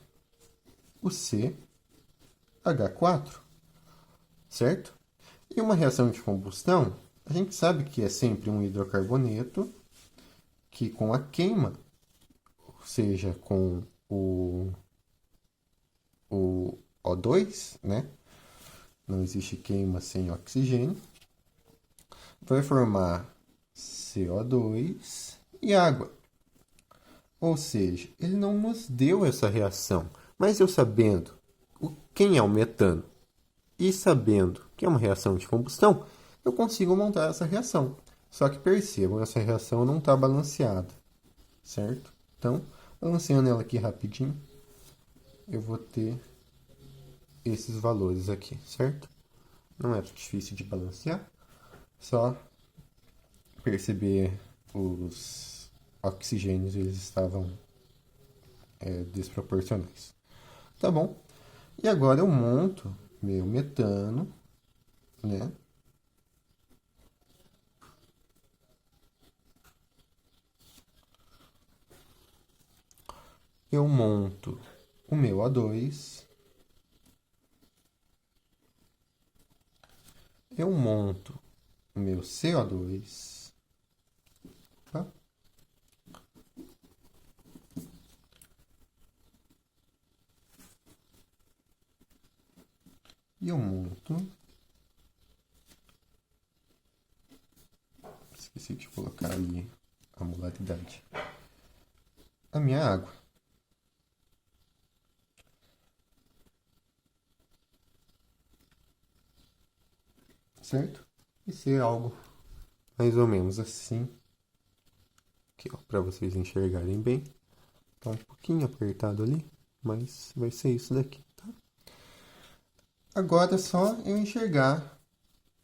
o CH4, certo? E uma reação de combustão, a gente sabe que é sempre um hidrocarboneto que com a queima, ou seja, com o O2, né? Não existe queima sem oxigênio, vai formar CO2 e água. Ou seja, ele não nos deu essa reação, mas eu sabendo quem é o metano e sabendo que é uma reação de combustão, eu consigo montar essa reação. Só que percebam, essa reação não está balanceada, certo? Então, balanceando ela aqui rapidinho, eu vou ter esses valores aqui, certo? Não é difícil de balancear, só perceber os oxigênios, eles estavam desproporcionais. Tá bom? E agora eu monto meu metano, né? Eu monto o meu O2, eu monto o meu CO2, tá? E eu monto... Esqueci de colocar ali a molaridade. A minha água. Certo? E ser algo mais ou menos assim. Aqui, ó, para vocês enxergarem bem. Tá um pouquinho apertado ali, mas vai ser isso daqui, tá? Agora é só eu enxergar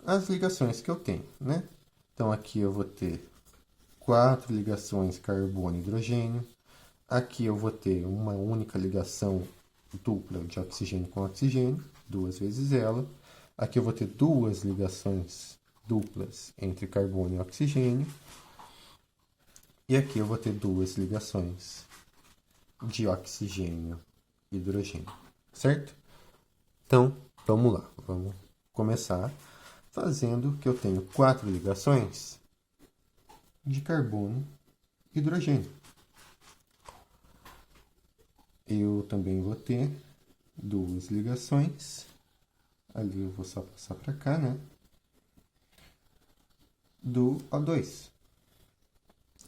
as ligações que eu tenho, né? Então aqui eu vou ter 4 ligações carbono e hidrogênio. Aqui eu vou ter uma única ligação dupla de oxigênio com oxigênio, 2 vezes ela. Aqui eu vou ter 2 ligações duplas entre carbono e oxigênio. E aqui eu vou ter 2 ligações de oxigênio e hidrogênio, certo? Então, vamos lá. Vamos começar fazendo que eu tenho 4 ligações de carbono e hidrogênio. Eu também vou ter 2 ligações. Ali eu vou só passar para cá, né? Do O2.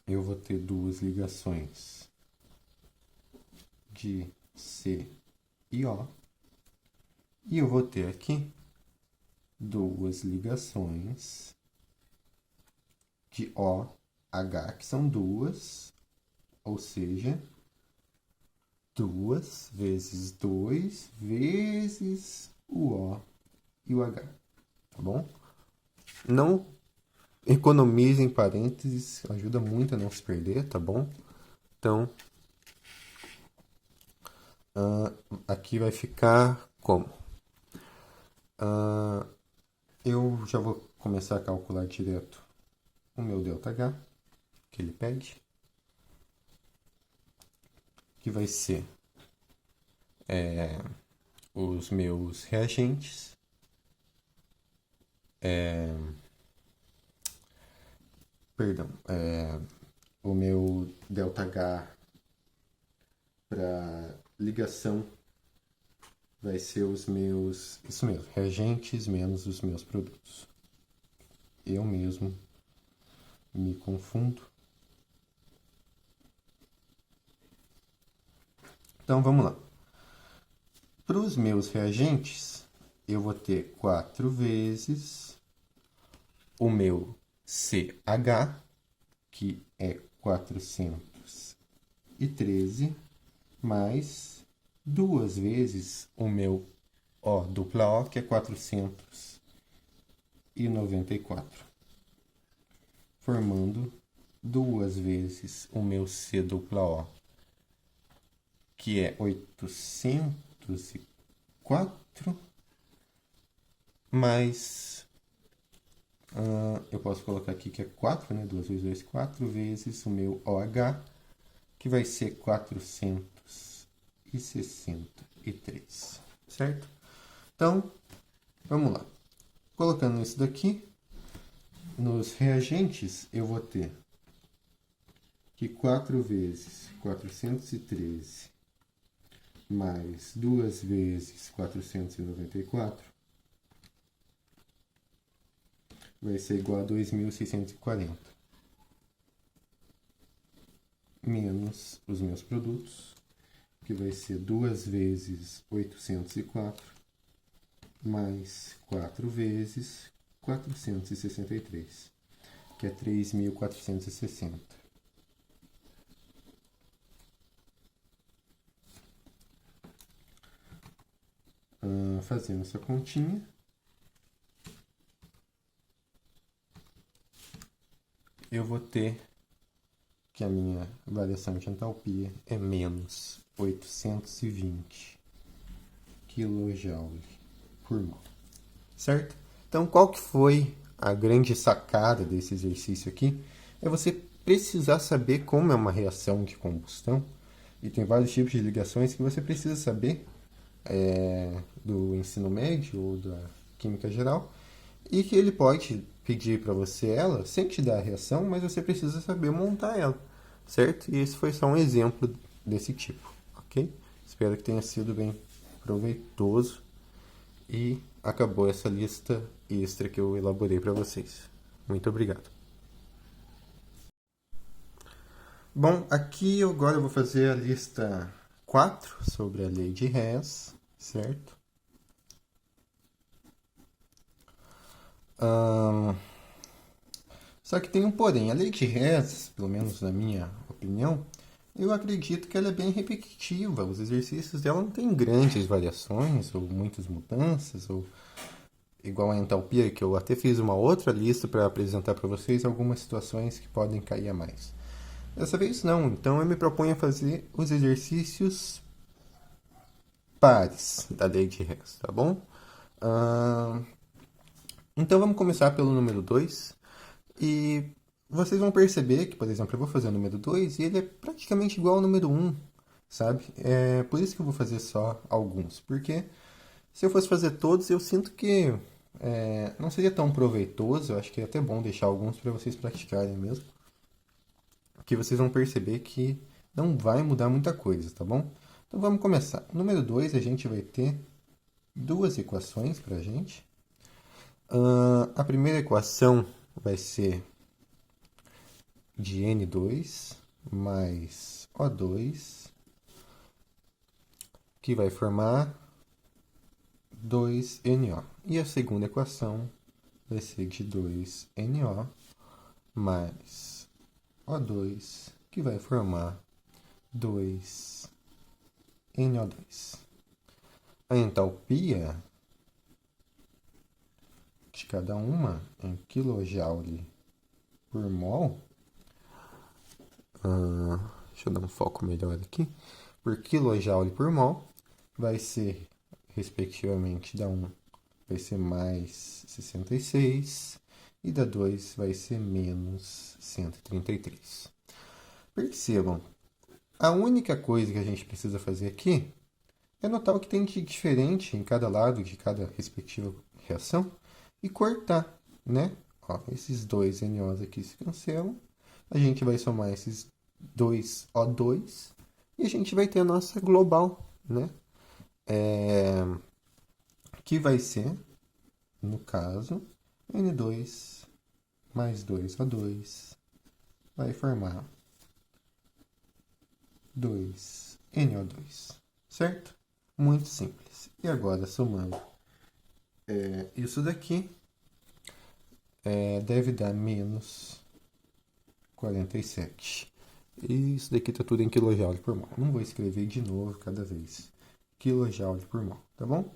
Eu vou ter 2 ligações de C e O. E eu vou ter aqui 2 ligações de OH, que são 2, ou seja, 2 vezes 2 vezes o O e o H, tá bom? Não economizem parênteses, ajuda muito a não se perder, tá bom? Então, aqui vai ficar como? Eu já vou começar a calcular direto o meu ΔH, que ele pede, que vai ser os meus reagentes, o meu ΔH para ligação vai ser os meus, isso mesmo, reagentes menos os meus produtos. Eu mesmo me confundo. Então, vamos lá. Para os meus reagentes, eu vou ter 4 vezes o meu CH, que é 413, mais 2 vezes o meu O dupla O, que é 494, formando 2 vezes o meu C dupla O, que é 804, mais, eu posso colocar aqui que é 4, né? 2 vezes 2, 4 vezes o meu OH, que vai ser 463, certo? Então, vamos lá. Colocando isso daqui, nos reagentes, eu vou ter que 4 vezes 413 mais 2 vezes 494 vai ser igual a 2.640, menos os meus produtos, que vai ser 2 vezes 804 mais 4 vezes 463, que é 3.460. Fazendo essa continha, eu vou ter que a minha variação de entalpia é menos 820 kJ por mol, certo? Então, qual que foi a grande sacada desse exercício aqui? É você precisar saber como é uma reação de combustão, e tem vários tipos de ligações que você precisa saber do ensino médio ou da química geral, e que ele pode pedir para você ela sem te dar a reação, mas você precisa saber montar ela, certo? E esse foi só um exemplo desse tipo, ok? Espero que tenha sido bem proveitoso e acabou essa lista extra que eu elaborei para vocês. Muito obrigado. Bom, aqui agora eu vou fazer a lista 4 sobre a lei de Hess, certo? Só que tem um porém. A lei de Hess, pelo menos na minha opinião, eu acredito que ela é bem repetitiva. Os exercícios dela não têm grandes variações ou muitas mudanças. igual a entalpia, que eu até fiz uma outra lista para apresentar para vocês algumas situações que podem cair a mais. Dessa vez não, então eu me proponho a fazer os exercícios pares da lei de Hess, tá bom? Então vamos começar pelo número 2 e vocês vão perceber que, por exemplo, eu vou fazer o número 2 e ele é praticamente igual ao número 1, sabe? É por isso que eu vou fazer só alguns, porque se eu fosse fazer todos, eu sinto que não seria tão proveitoso. Eu acho que é até bom deixar alguns para vocês praticarem mesmo, que vocês vão perceber que não vai mudar muita coisa, tá bom? Então vamos começar. Número 2, a gente vai ter duas equações para a gente. A primeira equação vai ser de N2 mais O2, que vai formar 2NO. E a segunda equação vai ser de 2NO mais O2, que vai formar 2NO2. A entalpia de cada uma em kJ por mol, deixa eu dar um foco melhor aqui, por kJ por mol, vai ser, respectivamente, da 1 vai ser mais 66 e da 2 vai ser menos 133. Percebam, a única coisa que a gente precisa fazer aqui é notar o que tem de diferente em cada lado de cada respectiva reação e cortar, né? Ó, esses dois NOs aqui se cancelam, a gente vai somar esses dois O2 e a gente vai ter a nossa global, né? Que vai ser, no caso, N2 mais 2O2 vai formar 2NO2, certo? Muito simples. E agora, somando isso daqui, deve dar menos 47. E isso daqui está tudo em kJ por mol. Não vou escrever de novo cada vez. kJ por mol, tá bom?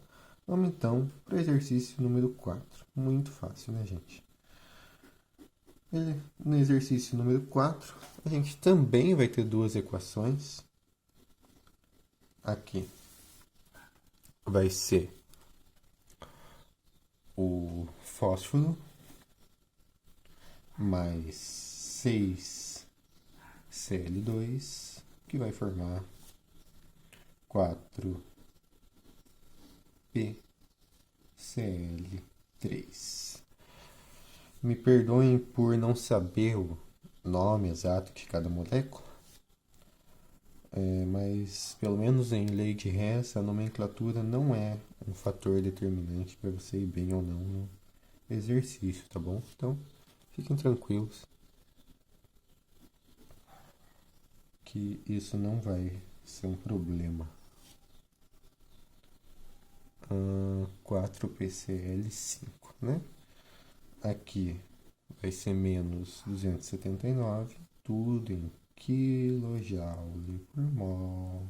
Vamos então para o exercício número 4. Muito fácil, né, gente? No exercício número 4, a gente também vai ter duas equações. Aqui vai ser o fósforo mais 6Cl2, que vai formar 4PCl3. Me perdoem por não saber o nome exato de cada molécula, mas pelo menos em lei de Hess a nomenclatura não é um fator determinante para você ir bem ou não no exercício, tá bom? Então fiquem tranquilos que isso não vai ser um problema. 4PCl5, né? Aqui vai ser menos 279, tudo em kJ por mol,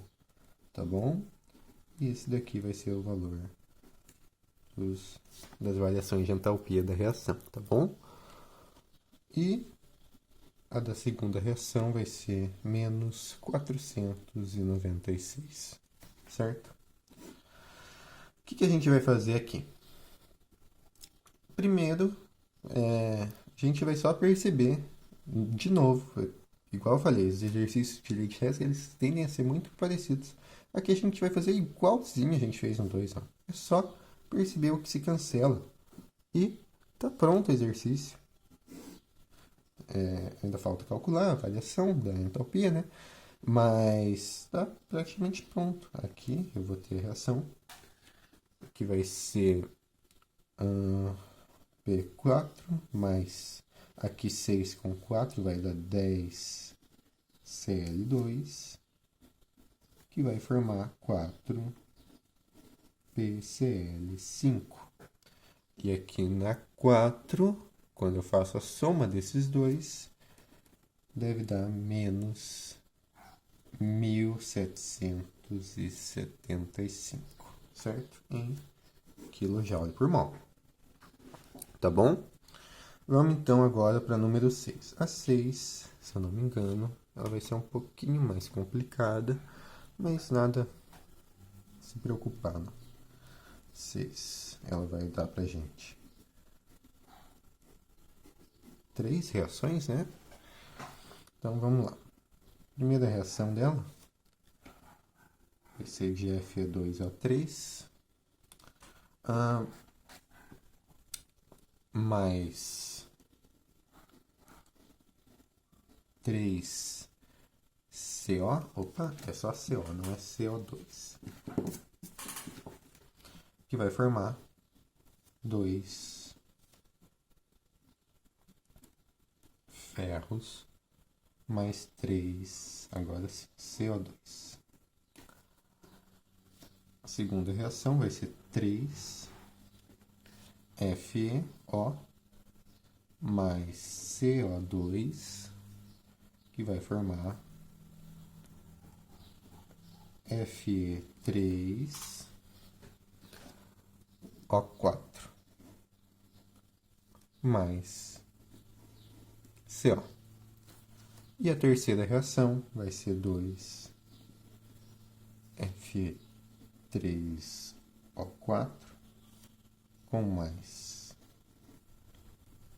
tá bom? E esse daqui vai ser o valor das variações de entalpia da reação, tá bom? E a da segunda reação vai ser menos 496, certo? O que a gente vai fazer aqui? Primeiro, a gente vai só perceber, de novo, igual eu falei, os exercícios de lei de Hess, eles tendem a ser muito parecidos. Aqui a gente vai fazer igualzinho a gente fez no 2, ó. É só perceber o que se cancela. E tá pronto o exercício. Ainda falta calcular a variação da entalpia, né? Mas tá praticamente pronto. Aqui eu vou ter a reação, que vai ser P4 mais aqui 6 com 4 vai dar 10Cl2, que vai formar 4PCl5. E aqui na 4, quando eu faço a soma desses dois, deve dar menos 1775, certo? Em kJ por mol. tá bom? Vamos então agora para número 6. A 6, se eu não me engano, ela vai ser um pouquinho mais complicada, mas nada se preocupar, não. 6, ela vai dar pra gente 3 reações, né? Então vamos lá. Primeira reação dela vai ser de Fe2O3 mais 3CO. Opa, é só CO, não é CO2. Que vai formar 2 ferros mais 3, agora sim, CO2. A segunda reação vai ser 3 FeO mais CO2, que vai formar Fe3O4 mais CO. E a terceira reação vai ser 2 Fe3O4 com mais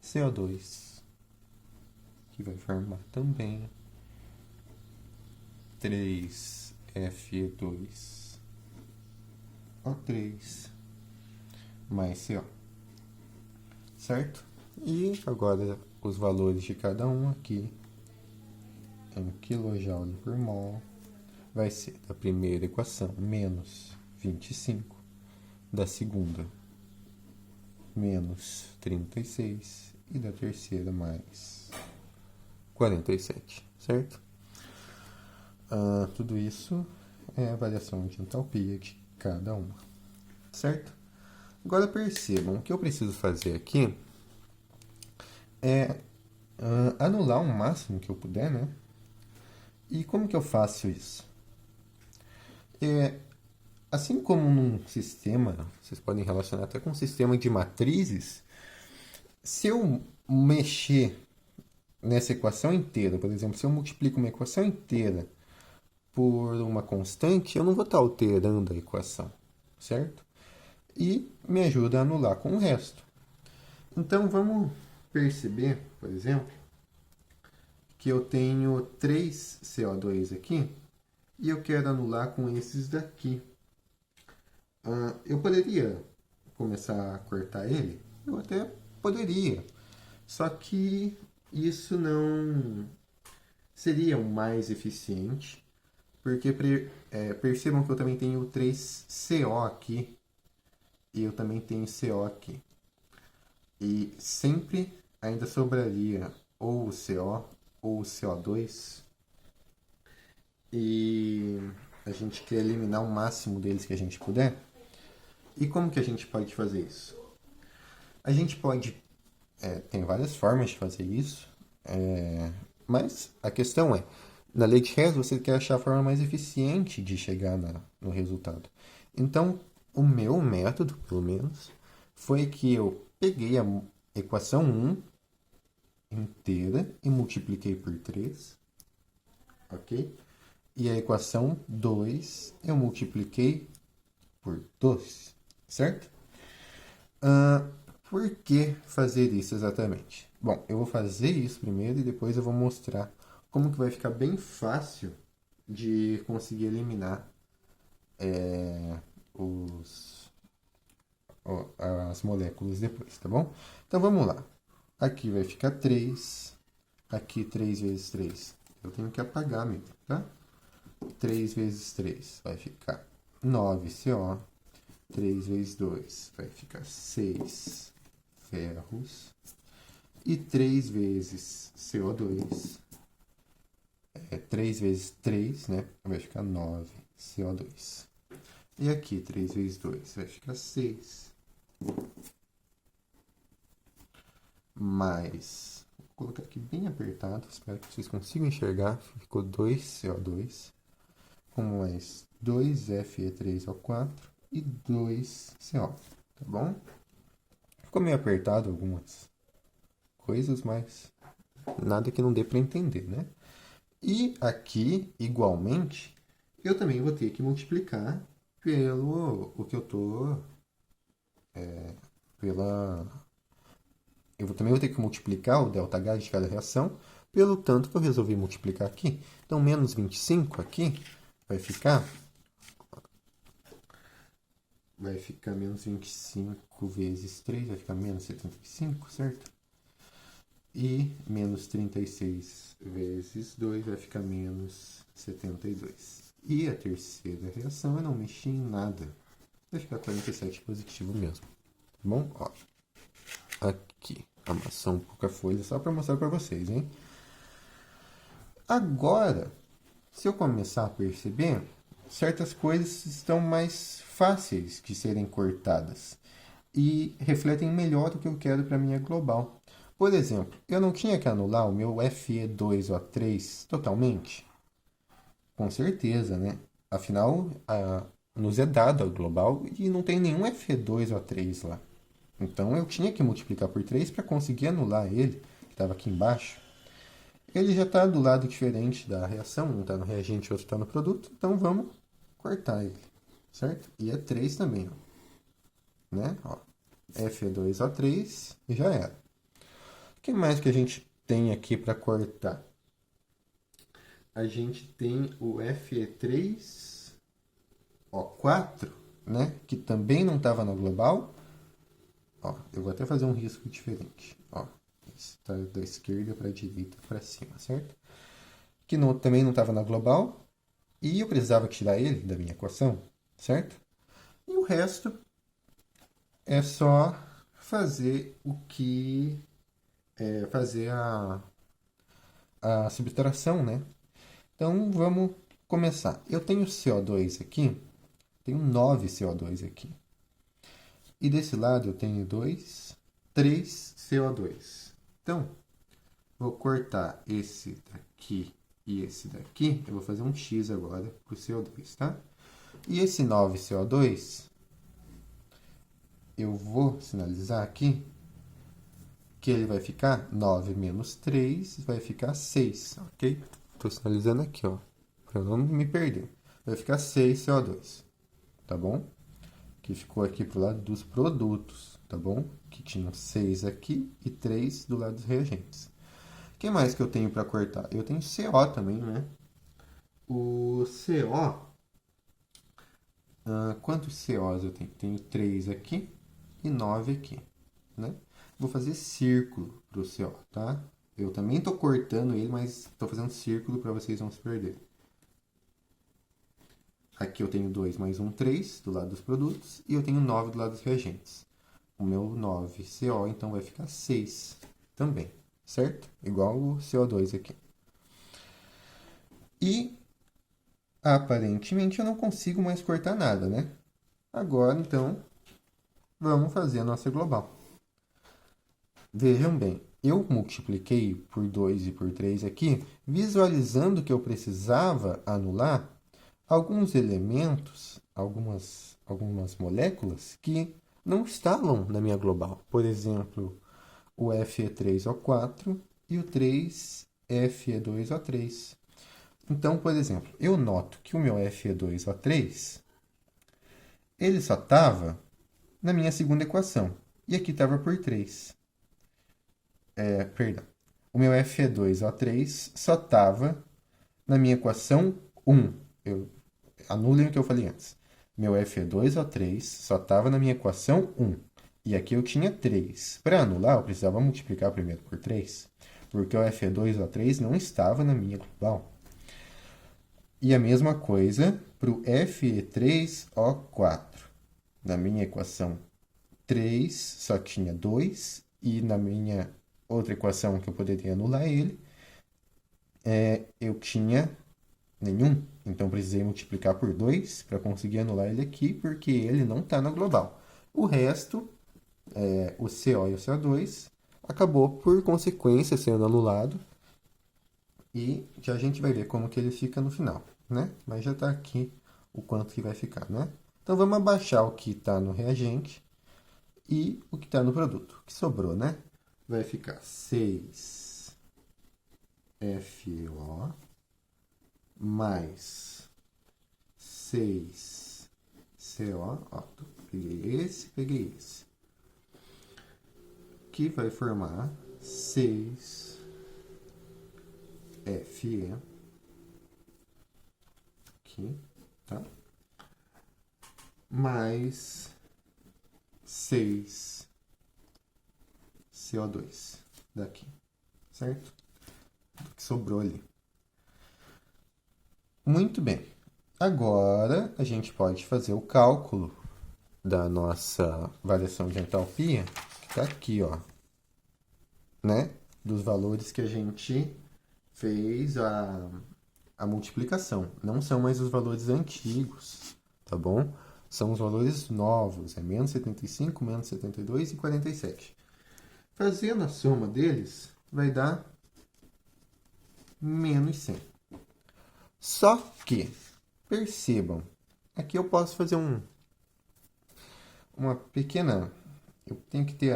CO2, que vai formar também 3 Fe2O3 mais CO. Certo? E agora os valores de cada um aqui em kJ por mol vai ser da primeira equação menos 25, da segunda menos 36 e da terceira mais 47, certo? Tudo isso é a variação de entalpia de cada uma, certo? Agora percebam, o que eu preciso fazer aqui é anular o máximo que eu puder, né? E como que eu faço isso? Assim como num sistema, vocês podem relacionar até com um sistema de matrizes, se eu mexer nessa equação inteira, por exemplo, se eu multiplico uma equação inteira por uma constante, eu não vou estar alterando a equação, certo? E me ajuda a anular com o resto. Então vamos perceber, por exemplo, que eu tenho 3 CO2 aqui e eu quero anular com esses daqui. Eu poderia começar a cortar ele? Eu até poderia. Só que isso não seria o mais eficiente, porque percebam que eu também tenho 3CO aqui e eu também tenho CO aqui. E sempre ainda sobraria ou o CO ou o CO2. E a gente quer eliminar o máximo deles que a gente puder. E como que a gente pode fazer isso? A gente pode... tem várias formas de fazer isso. Mas a questão é, na lei de Hess, você quer achar a forma mais eficiente de chegar no resultado. Então, o meu método, pelo menos, foi que eu peguei a equação 1 inteira e multipliquei por 3, ok? E a equação 2 eu multipliquei por 2, certo? Por que fazer isso exatamente? Bom, eu vou fazer isso primeiro e depois eu vou mostrar como que vai ficar bem fácil de conseguir eliminar as moléculas depois, tá bom? Então vamos lá. Aqui vai ficar 3, aqui 3 vezes 3. Eu tenho que apagar mesmo, tá? 3 vezes 3 vai ficar 9CO. 3 vezes 2 vai ficar 6 ferros. E 3 vezes CO2 3 vezes 3, né? Vai ficar 9 CO2. E aqui 3 vezes 2 vai ficar 6. Mais, vou colocar aqui bem apertado, espero que vocês consigam enxergar. Ficou 2 CO2 com mais 2 Fe3O4 e 2 CO, tá bom? Ficou meio apertado algumas coisas, mas nada que não dê para entender, né? E aqui, igualmente, eu também vou ter que multiplicar pelo o que eu tô pela também vou ter que multiplicar o ΔH de cada reação pelo tanto que eu resolvi multiplicar aqui. Então, menos 25 aqui vai ficar menos 25 vezes 3, vai ficar menos 75, certo? E menos 36 vezes 2 vai ficar menos 72. E a terceira reação eu não mexi em nada. Vai ficar 47 positivo mesmo. Tá bom? Ó, aqui, amassar um pouco a folha só para mostrar para vocês, hein? Agora, se eu começar a perceber, certas coisas estão mais fáceis de serem cortadas e refletem melhor o que eu quero para minha global. Por exemplo, eu não tinha que anular o meu Fe2O3 totalmente? Com certeza, né? Afinal, nos é dado a global e não tem nenhum Fe2O3 lá. Então eu tinha que multiplicar por 3 para conseguir anular ele, que estava aqui embaixo. Ele já está do lado diferente da reação, um está no reagente e outro está no produto, então vamos cortar ele, certo? E é 3 também, ó. Né? Ó, Fe2O3 e já era. O que mais que a gente tem aqui para cortar? A gente tem o Fe3O4, né? Que também não estava na global. Ó, eu vou até fazer um risco diferente. Ó, está da esquerda para a direita para cima, certo? Que também não estava na global. E eu precisava tirar ele da minha equação, certo? E o resto é só fazer o que... fazer a subtração, né? Então, vamos começar. Eu tenho CO2 aqui. Tenho 9 CO2 aqui. E desse lado eu tenho 3 CO2. Então, vou cortar esse daqui e esse daqui. Eu vou fazer um X agora para o CO2, tá? E esse 9 CO2, eu vou sinalizar aqui que ele vai ficar 9 menos 3, vai ficar 6, ok? Estou sinalizando aqui, ó, para não me perder. Vai ficar 6 CO2, tá bom? Que ficou aqui pro lado dos produtos, tá bom? Que tinham 6 aqui e 3 do lado dos reagentes. O que mais que eu tenho para cortar? Eu tenho CO também, né? O CO... quantos COs eu tenho? Tenho 3 aqui e 9 aqui, né? Vou fazer círculo pro CO, tá? Eu também estou cortando ele, mas estou fazendo círculo para vocês não se perderem. Aqui eu tenho 2 mais 1, 3 do lado dos produtos e eu tenho 9 do lado dos reagentes. O meu 9CO então vai ficar 6 também, certo? Igual o CO2 aqui. E aparentemente eu não consigo mais cortar nada, né? Agora então vamos fazer a nossa global. Vejam bem, eu multipliquei por 2 e por 3 aqui, visualizando que eu precisava anular alguns elementos, algumas moléculas que não estavam na minha global. Por exemplo, o Fe3O4 e o 3Fe2O3. Então, por exemplo, eu noto que o meu Fe2O3 ele só estava na minha segunda equação. E aqui estava por 3. Perdão. O meu Fe2O3 só estava na minha equação 1. Anulem o que eu falei antes. Meu Fe2O3 só estava na minha equação 1. E aqui eu tinha 3. Para anular, eu precisava multiplicar primeiro por 3. Porque o Fe2O3 não estava na minha global. E a mesma coisa para o Fe3O4. Na minha equação 3 só tinha 2. E na minha outra equação que eu poderia anular ele, eu tinha nenhum. Então, precisei multiplicar por 2 para conseguir anular ele aqui, porque ele não está na global. O resto, o CO e o CO2, acabou por consequência sendo anulado. E já a gente vai ver como que ele fica no final, né? Mas já está aqui o quanto que vai ficar, né? Então, vamos abaixar o que está no reagente e o que está no produto, que sobrou, né? Vai ficar 6FO mais 6CO, ó, peguei esse, que vai formar 6Fe aqui, tá? Mais 6CO2 daqui, certo? Do que sobrou ali. Muito bem. Agora a gente pode fazer o cálculo da nossa variação de entalpia, que está aqui, ó, né? Dos valores que a gente fez a multiplicação. Não são mais os valores antigos, tá bom? São os valores novos, é menos 75, menos 72 e 47. Fazendo a soma deles, vai dar menos 100. Só que, percebam, aqui eu posso fazer uma pequena... Eu tenho que ter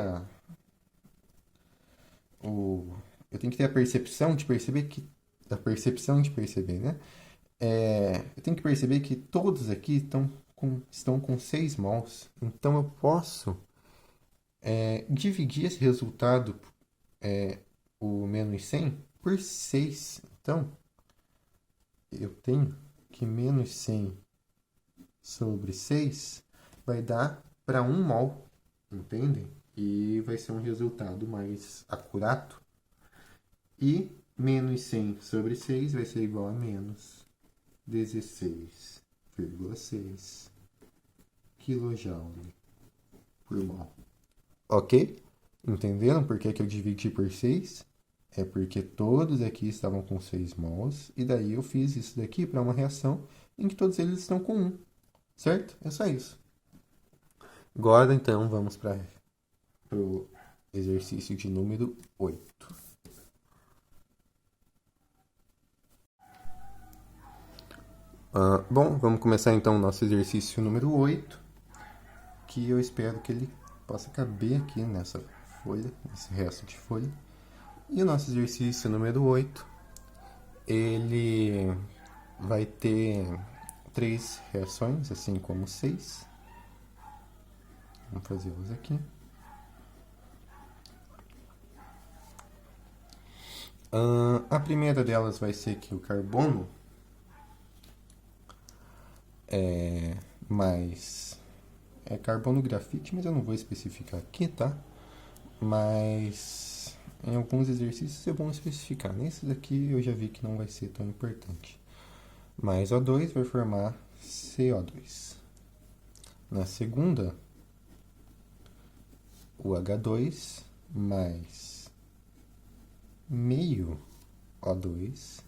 eu tenho que ter a percepção de perceber que... A percepção de perceber, né? Eu tenho que perceber que todos aqui estão com 6 mols. Então, eu posso dividir esse resultado, o menos 100, por 6. Então, eu tenho que menos 100 sobre 6 vai dar para 1 mol, entendem? E vai ser um resultado mais acurado. E menos 100 sobre 6 vai ser igual a menos 16,6 kJ por mol. Ok? Entenderam por que eu dividi por 6? É porque todos aqui estavam com 6 mols, e daí eu fiz isso daqui para uma reação em que todos eles estão com 1, certo? É só isso. Agora, então, vamos para o exercício de número 8. Bom, vamos começar então o nosso exercício número 8, que eu espero que ele possa caber aqui nessa folha, nesse resto de folha. E o nosso exercício número 8, ele vai ter 3 reações, assim como 6. Vamos fazê-los aqui. A primeira delas vai ser que o carbono mais carbono grafite, mas eu não vou especificar aqui, tá? Mas em alguns exercícios é bom especificar. Nesse daqui eu já vi que não vai ser tão importante. Mais O2 vai formar CO2. Na segunda, o H2 mais meio O2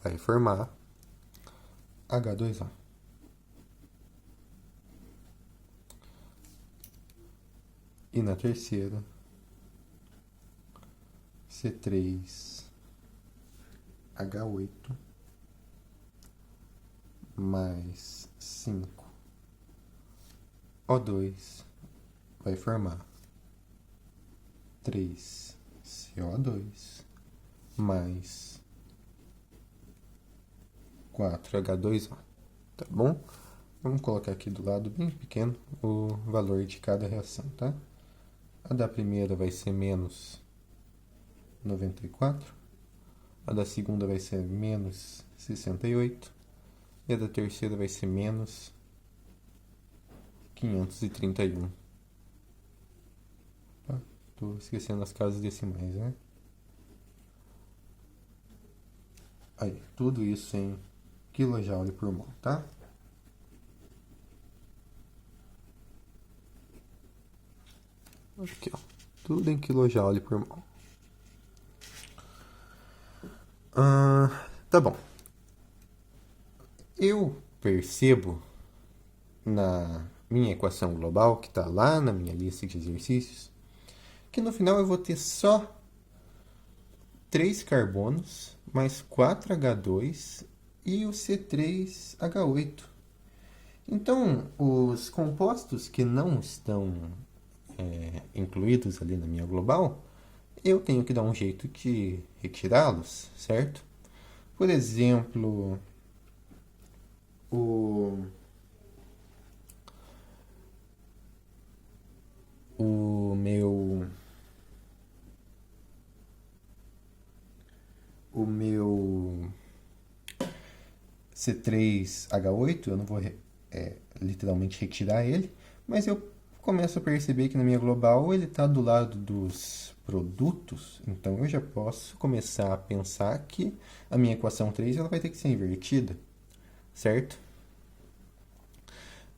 vai formar H2O. E na terceira, C3H8 mais 5O2 vai formar 3CO2 mais 4H2O, tá bom? Vamos colocar aqui do lado bem pequeno o valor de cada reação, tá? A da primeira vai ser menos 94, a da segunda vai ser menos 68 e a da terceira vai ser menos 531. Tá? Tô esquecendo as casas decimais, né? Aí, tudo isso em kJ por mol, tá? Aqui, ó. Tudo em kJ por mol. Tá bom. Eu percebo na minha equação global, que está lá na minha lista de exercícios, que no final eu vou ter só 3 carbonos mais 4H2 e o C3H8, Então, os compostos que não estão incluídos ali na minha global, eu tenho que dar um jeito de retirá-los, certo? Por exemplo, o, o meu o meu C3H8, eu não vou literalmente retirar ele, mas eu começo a perceber que na minha global ele está do lado dos produtos, então eu já posso começar a pensar que a minha equação 3 ela vai ter que ser invertida, certo?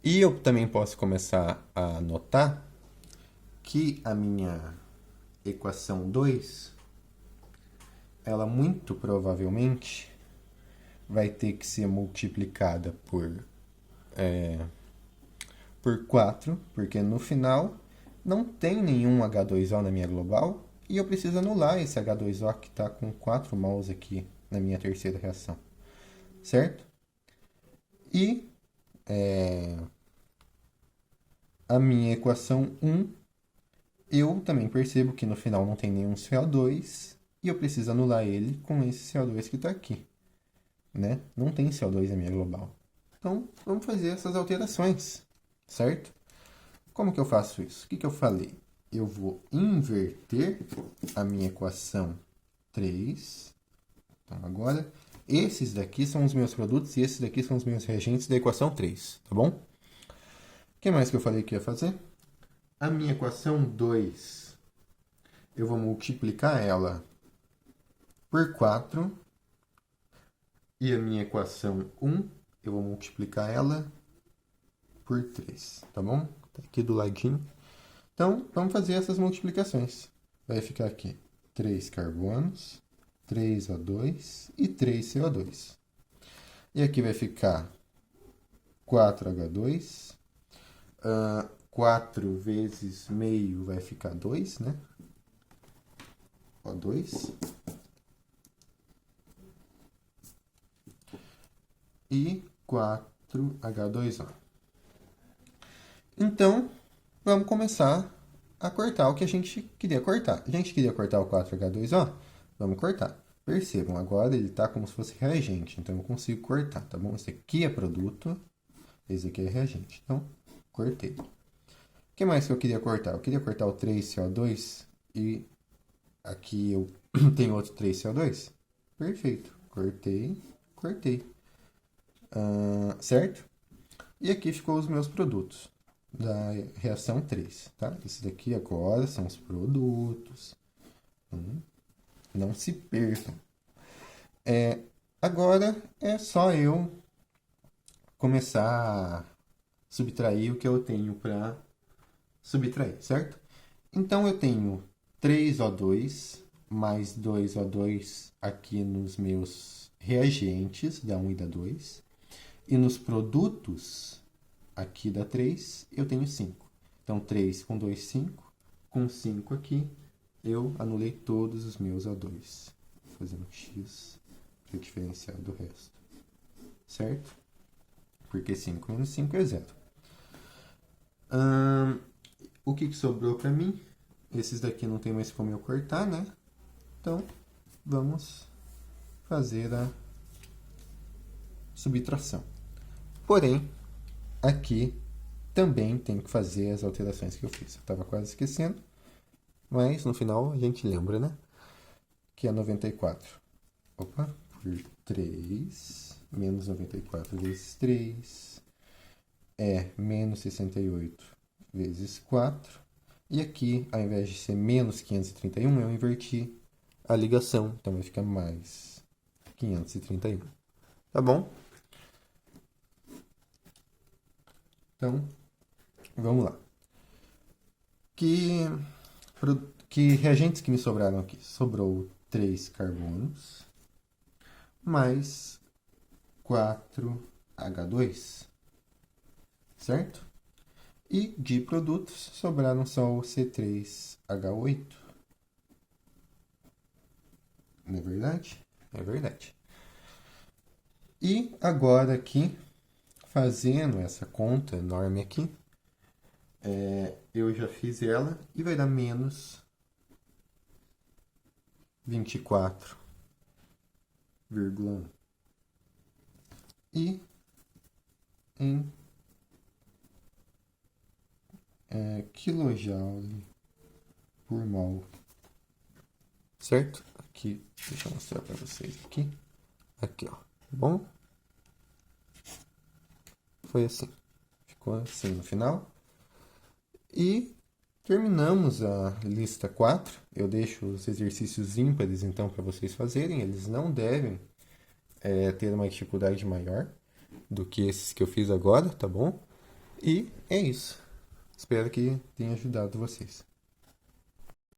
E eu também posso começar a notar que a minha equação 2, ela muito provavelmente vai ter que ser multiplicada por 4, porque no final não tem nenhum H2O na minha global e eu preciso anular esse H2O que está com 4 mols aqui na minha terceira reação, certo? E a minha equação 1, eu também percebo que no final não tem nenhum CO2 e eu preciso anular ele com esse CO2 que está aqui, né? Não tem CO2 na minha global. Então, vamos fazer essas alterações, certo? Como que eu faço isso? O que eu falei? Eu vou inverter a minha equação 3. Então, agora, esses daqui são os meus produtos e esses daqui são os meus reagentes da equação 3, tá bom? O que mais que eu falei que ia fazer? A minha equação 2, eu vou multiplicar ela por 4. E a minha equação 1, eu vou multiplicar ela por 3, tá bom? Tá aqui do ladinho. Então, vamos fazer essas multiplicações. Vai ficar aqui 3 carbonos, 3O2 e 3 CO2. E aqui vai ficar 4H2. 4 vezes meio vai ficar 2, né? O2. E 4H2O. Então, vamos começar a cortar o que a gente queria cortar. A gente queria cortar o 4H2O? Vamos cortar. Percebam, agora ele está como se fosse reagente, então eu consigo cortar, tá bom? Esse aqui é produto, esse aqui é reagente. Então, cortei. O que mais que eu queria cortar? Eu queria cortar o 3CO2 e aqui eu tenho outro 3CO2. Perfeito. Cortei, cortei. Certo? E aqui ficou os meus produtos da reação 3, tá? Esse daqui agora são os produtos. Não se percam. Agora é só eu começar a subtrair o que eu tenho para subtrair, certo? Então eu tenho 3O2 mais 2O2 aqui nos meus reagentes da 1 e da 2. E nos produtos aqui da 3, eu tenho 5. Então, 3 com 2, 5. Com 5 aqui, eu anulei todos os meus O2. Vou fazer um X para diferenciar do resto. Certo? Porque 5 menos 5 é 0. O que sobrou para mim? Esses daqui não tem mais como eu cortar, né? Então, vamos fazer a subtração. Porém, aqui também tem que fazer as alterações que eu fiz. Eu estava quase esquecendo, mas no final a gente lembra, né? Que é 94. Opa, por 3, menos 94 vezes 3, é menos 68 vezes 4. E aqui, ao invés de ser menos 531, eu inverti a ligação. Então vai ficar mais 531. Tá bom? Então, vamos lá. Que reagentes que me sobraram aqui? Sobrou 3 carbonos mais 4H2, certo? E de produtos sobraram só o C3H8. Não é verdade? É verdade. E agora aqui Fazendo essa conta enorme aqui, eu já fiz ela e vai dar menos 24,1. E em quilojoule por mol. Certo? Aqui, deixa eu mostrar para vocês aqui. Aqui, ó. Bom? Foi assim. Ficou assim no final. E terminamos a lista 4. Eu deixo os exercícios ímpares, então, para vocês fazerem. Eles não devem ter uma dificuldade maior do que esses que eu fiz agora, tá bom? E é isso. Espero que tenha ajudado vocês.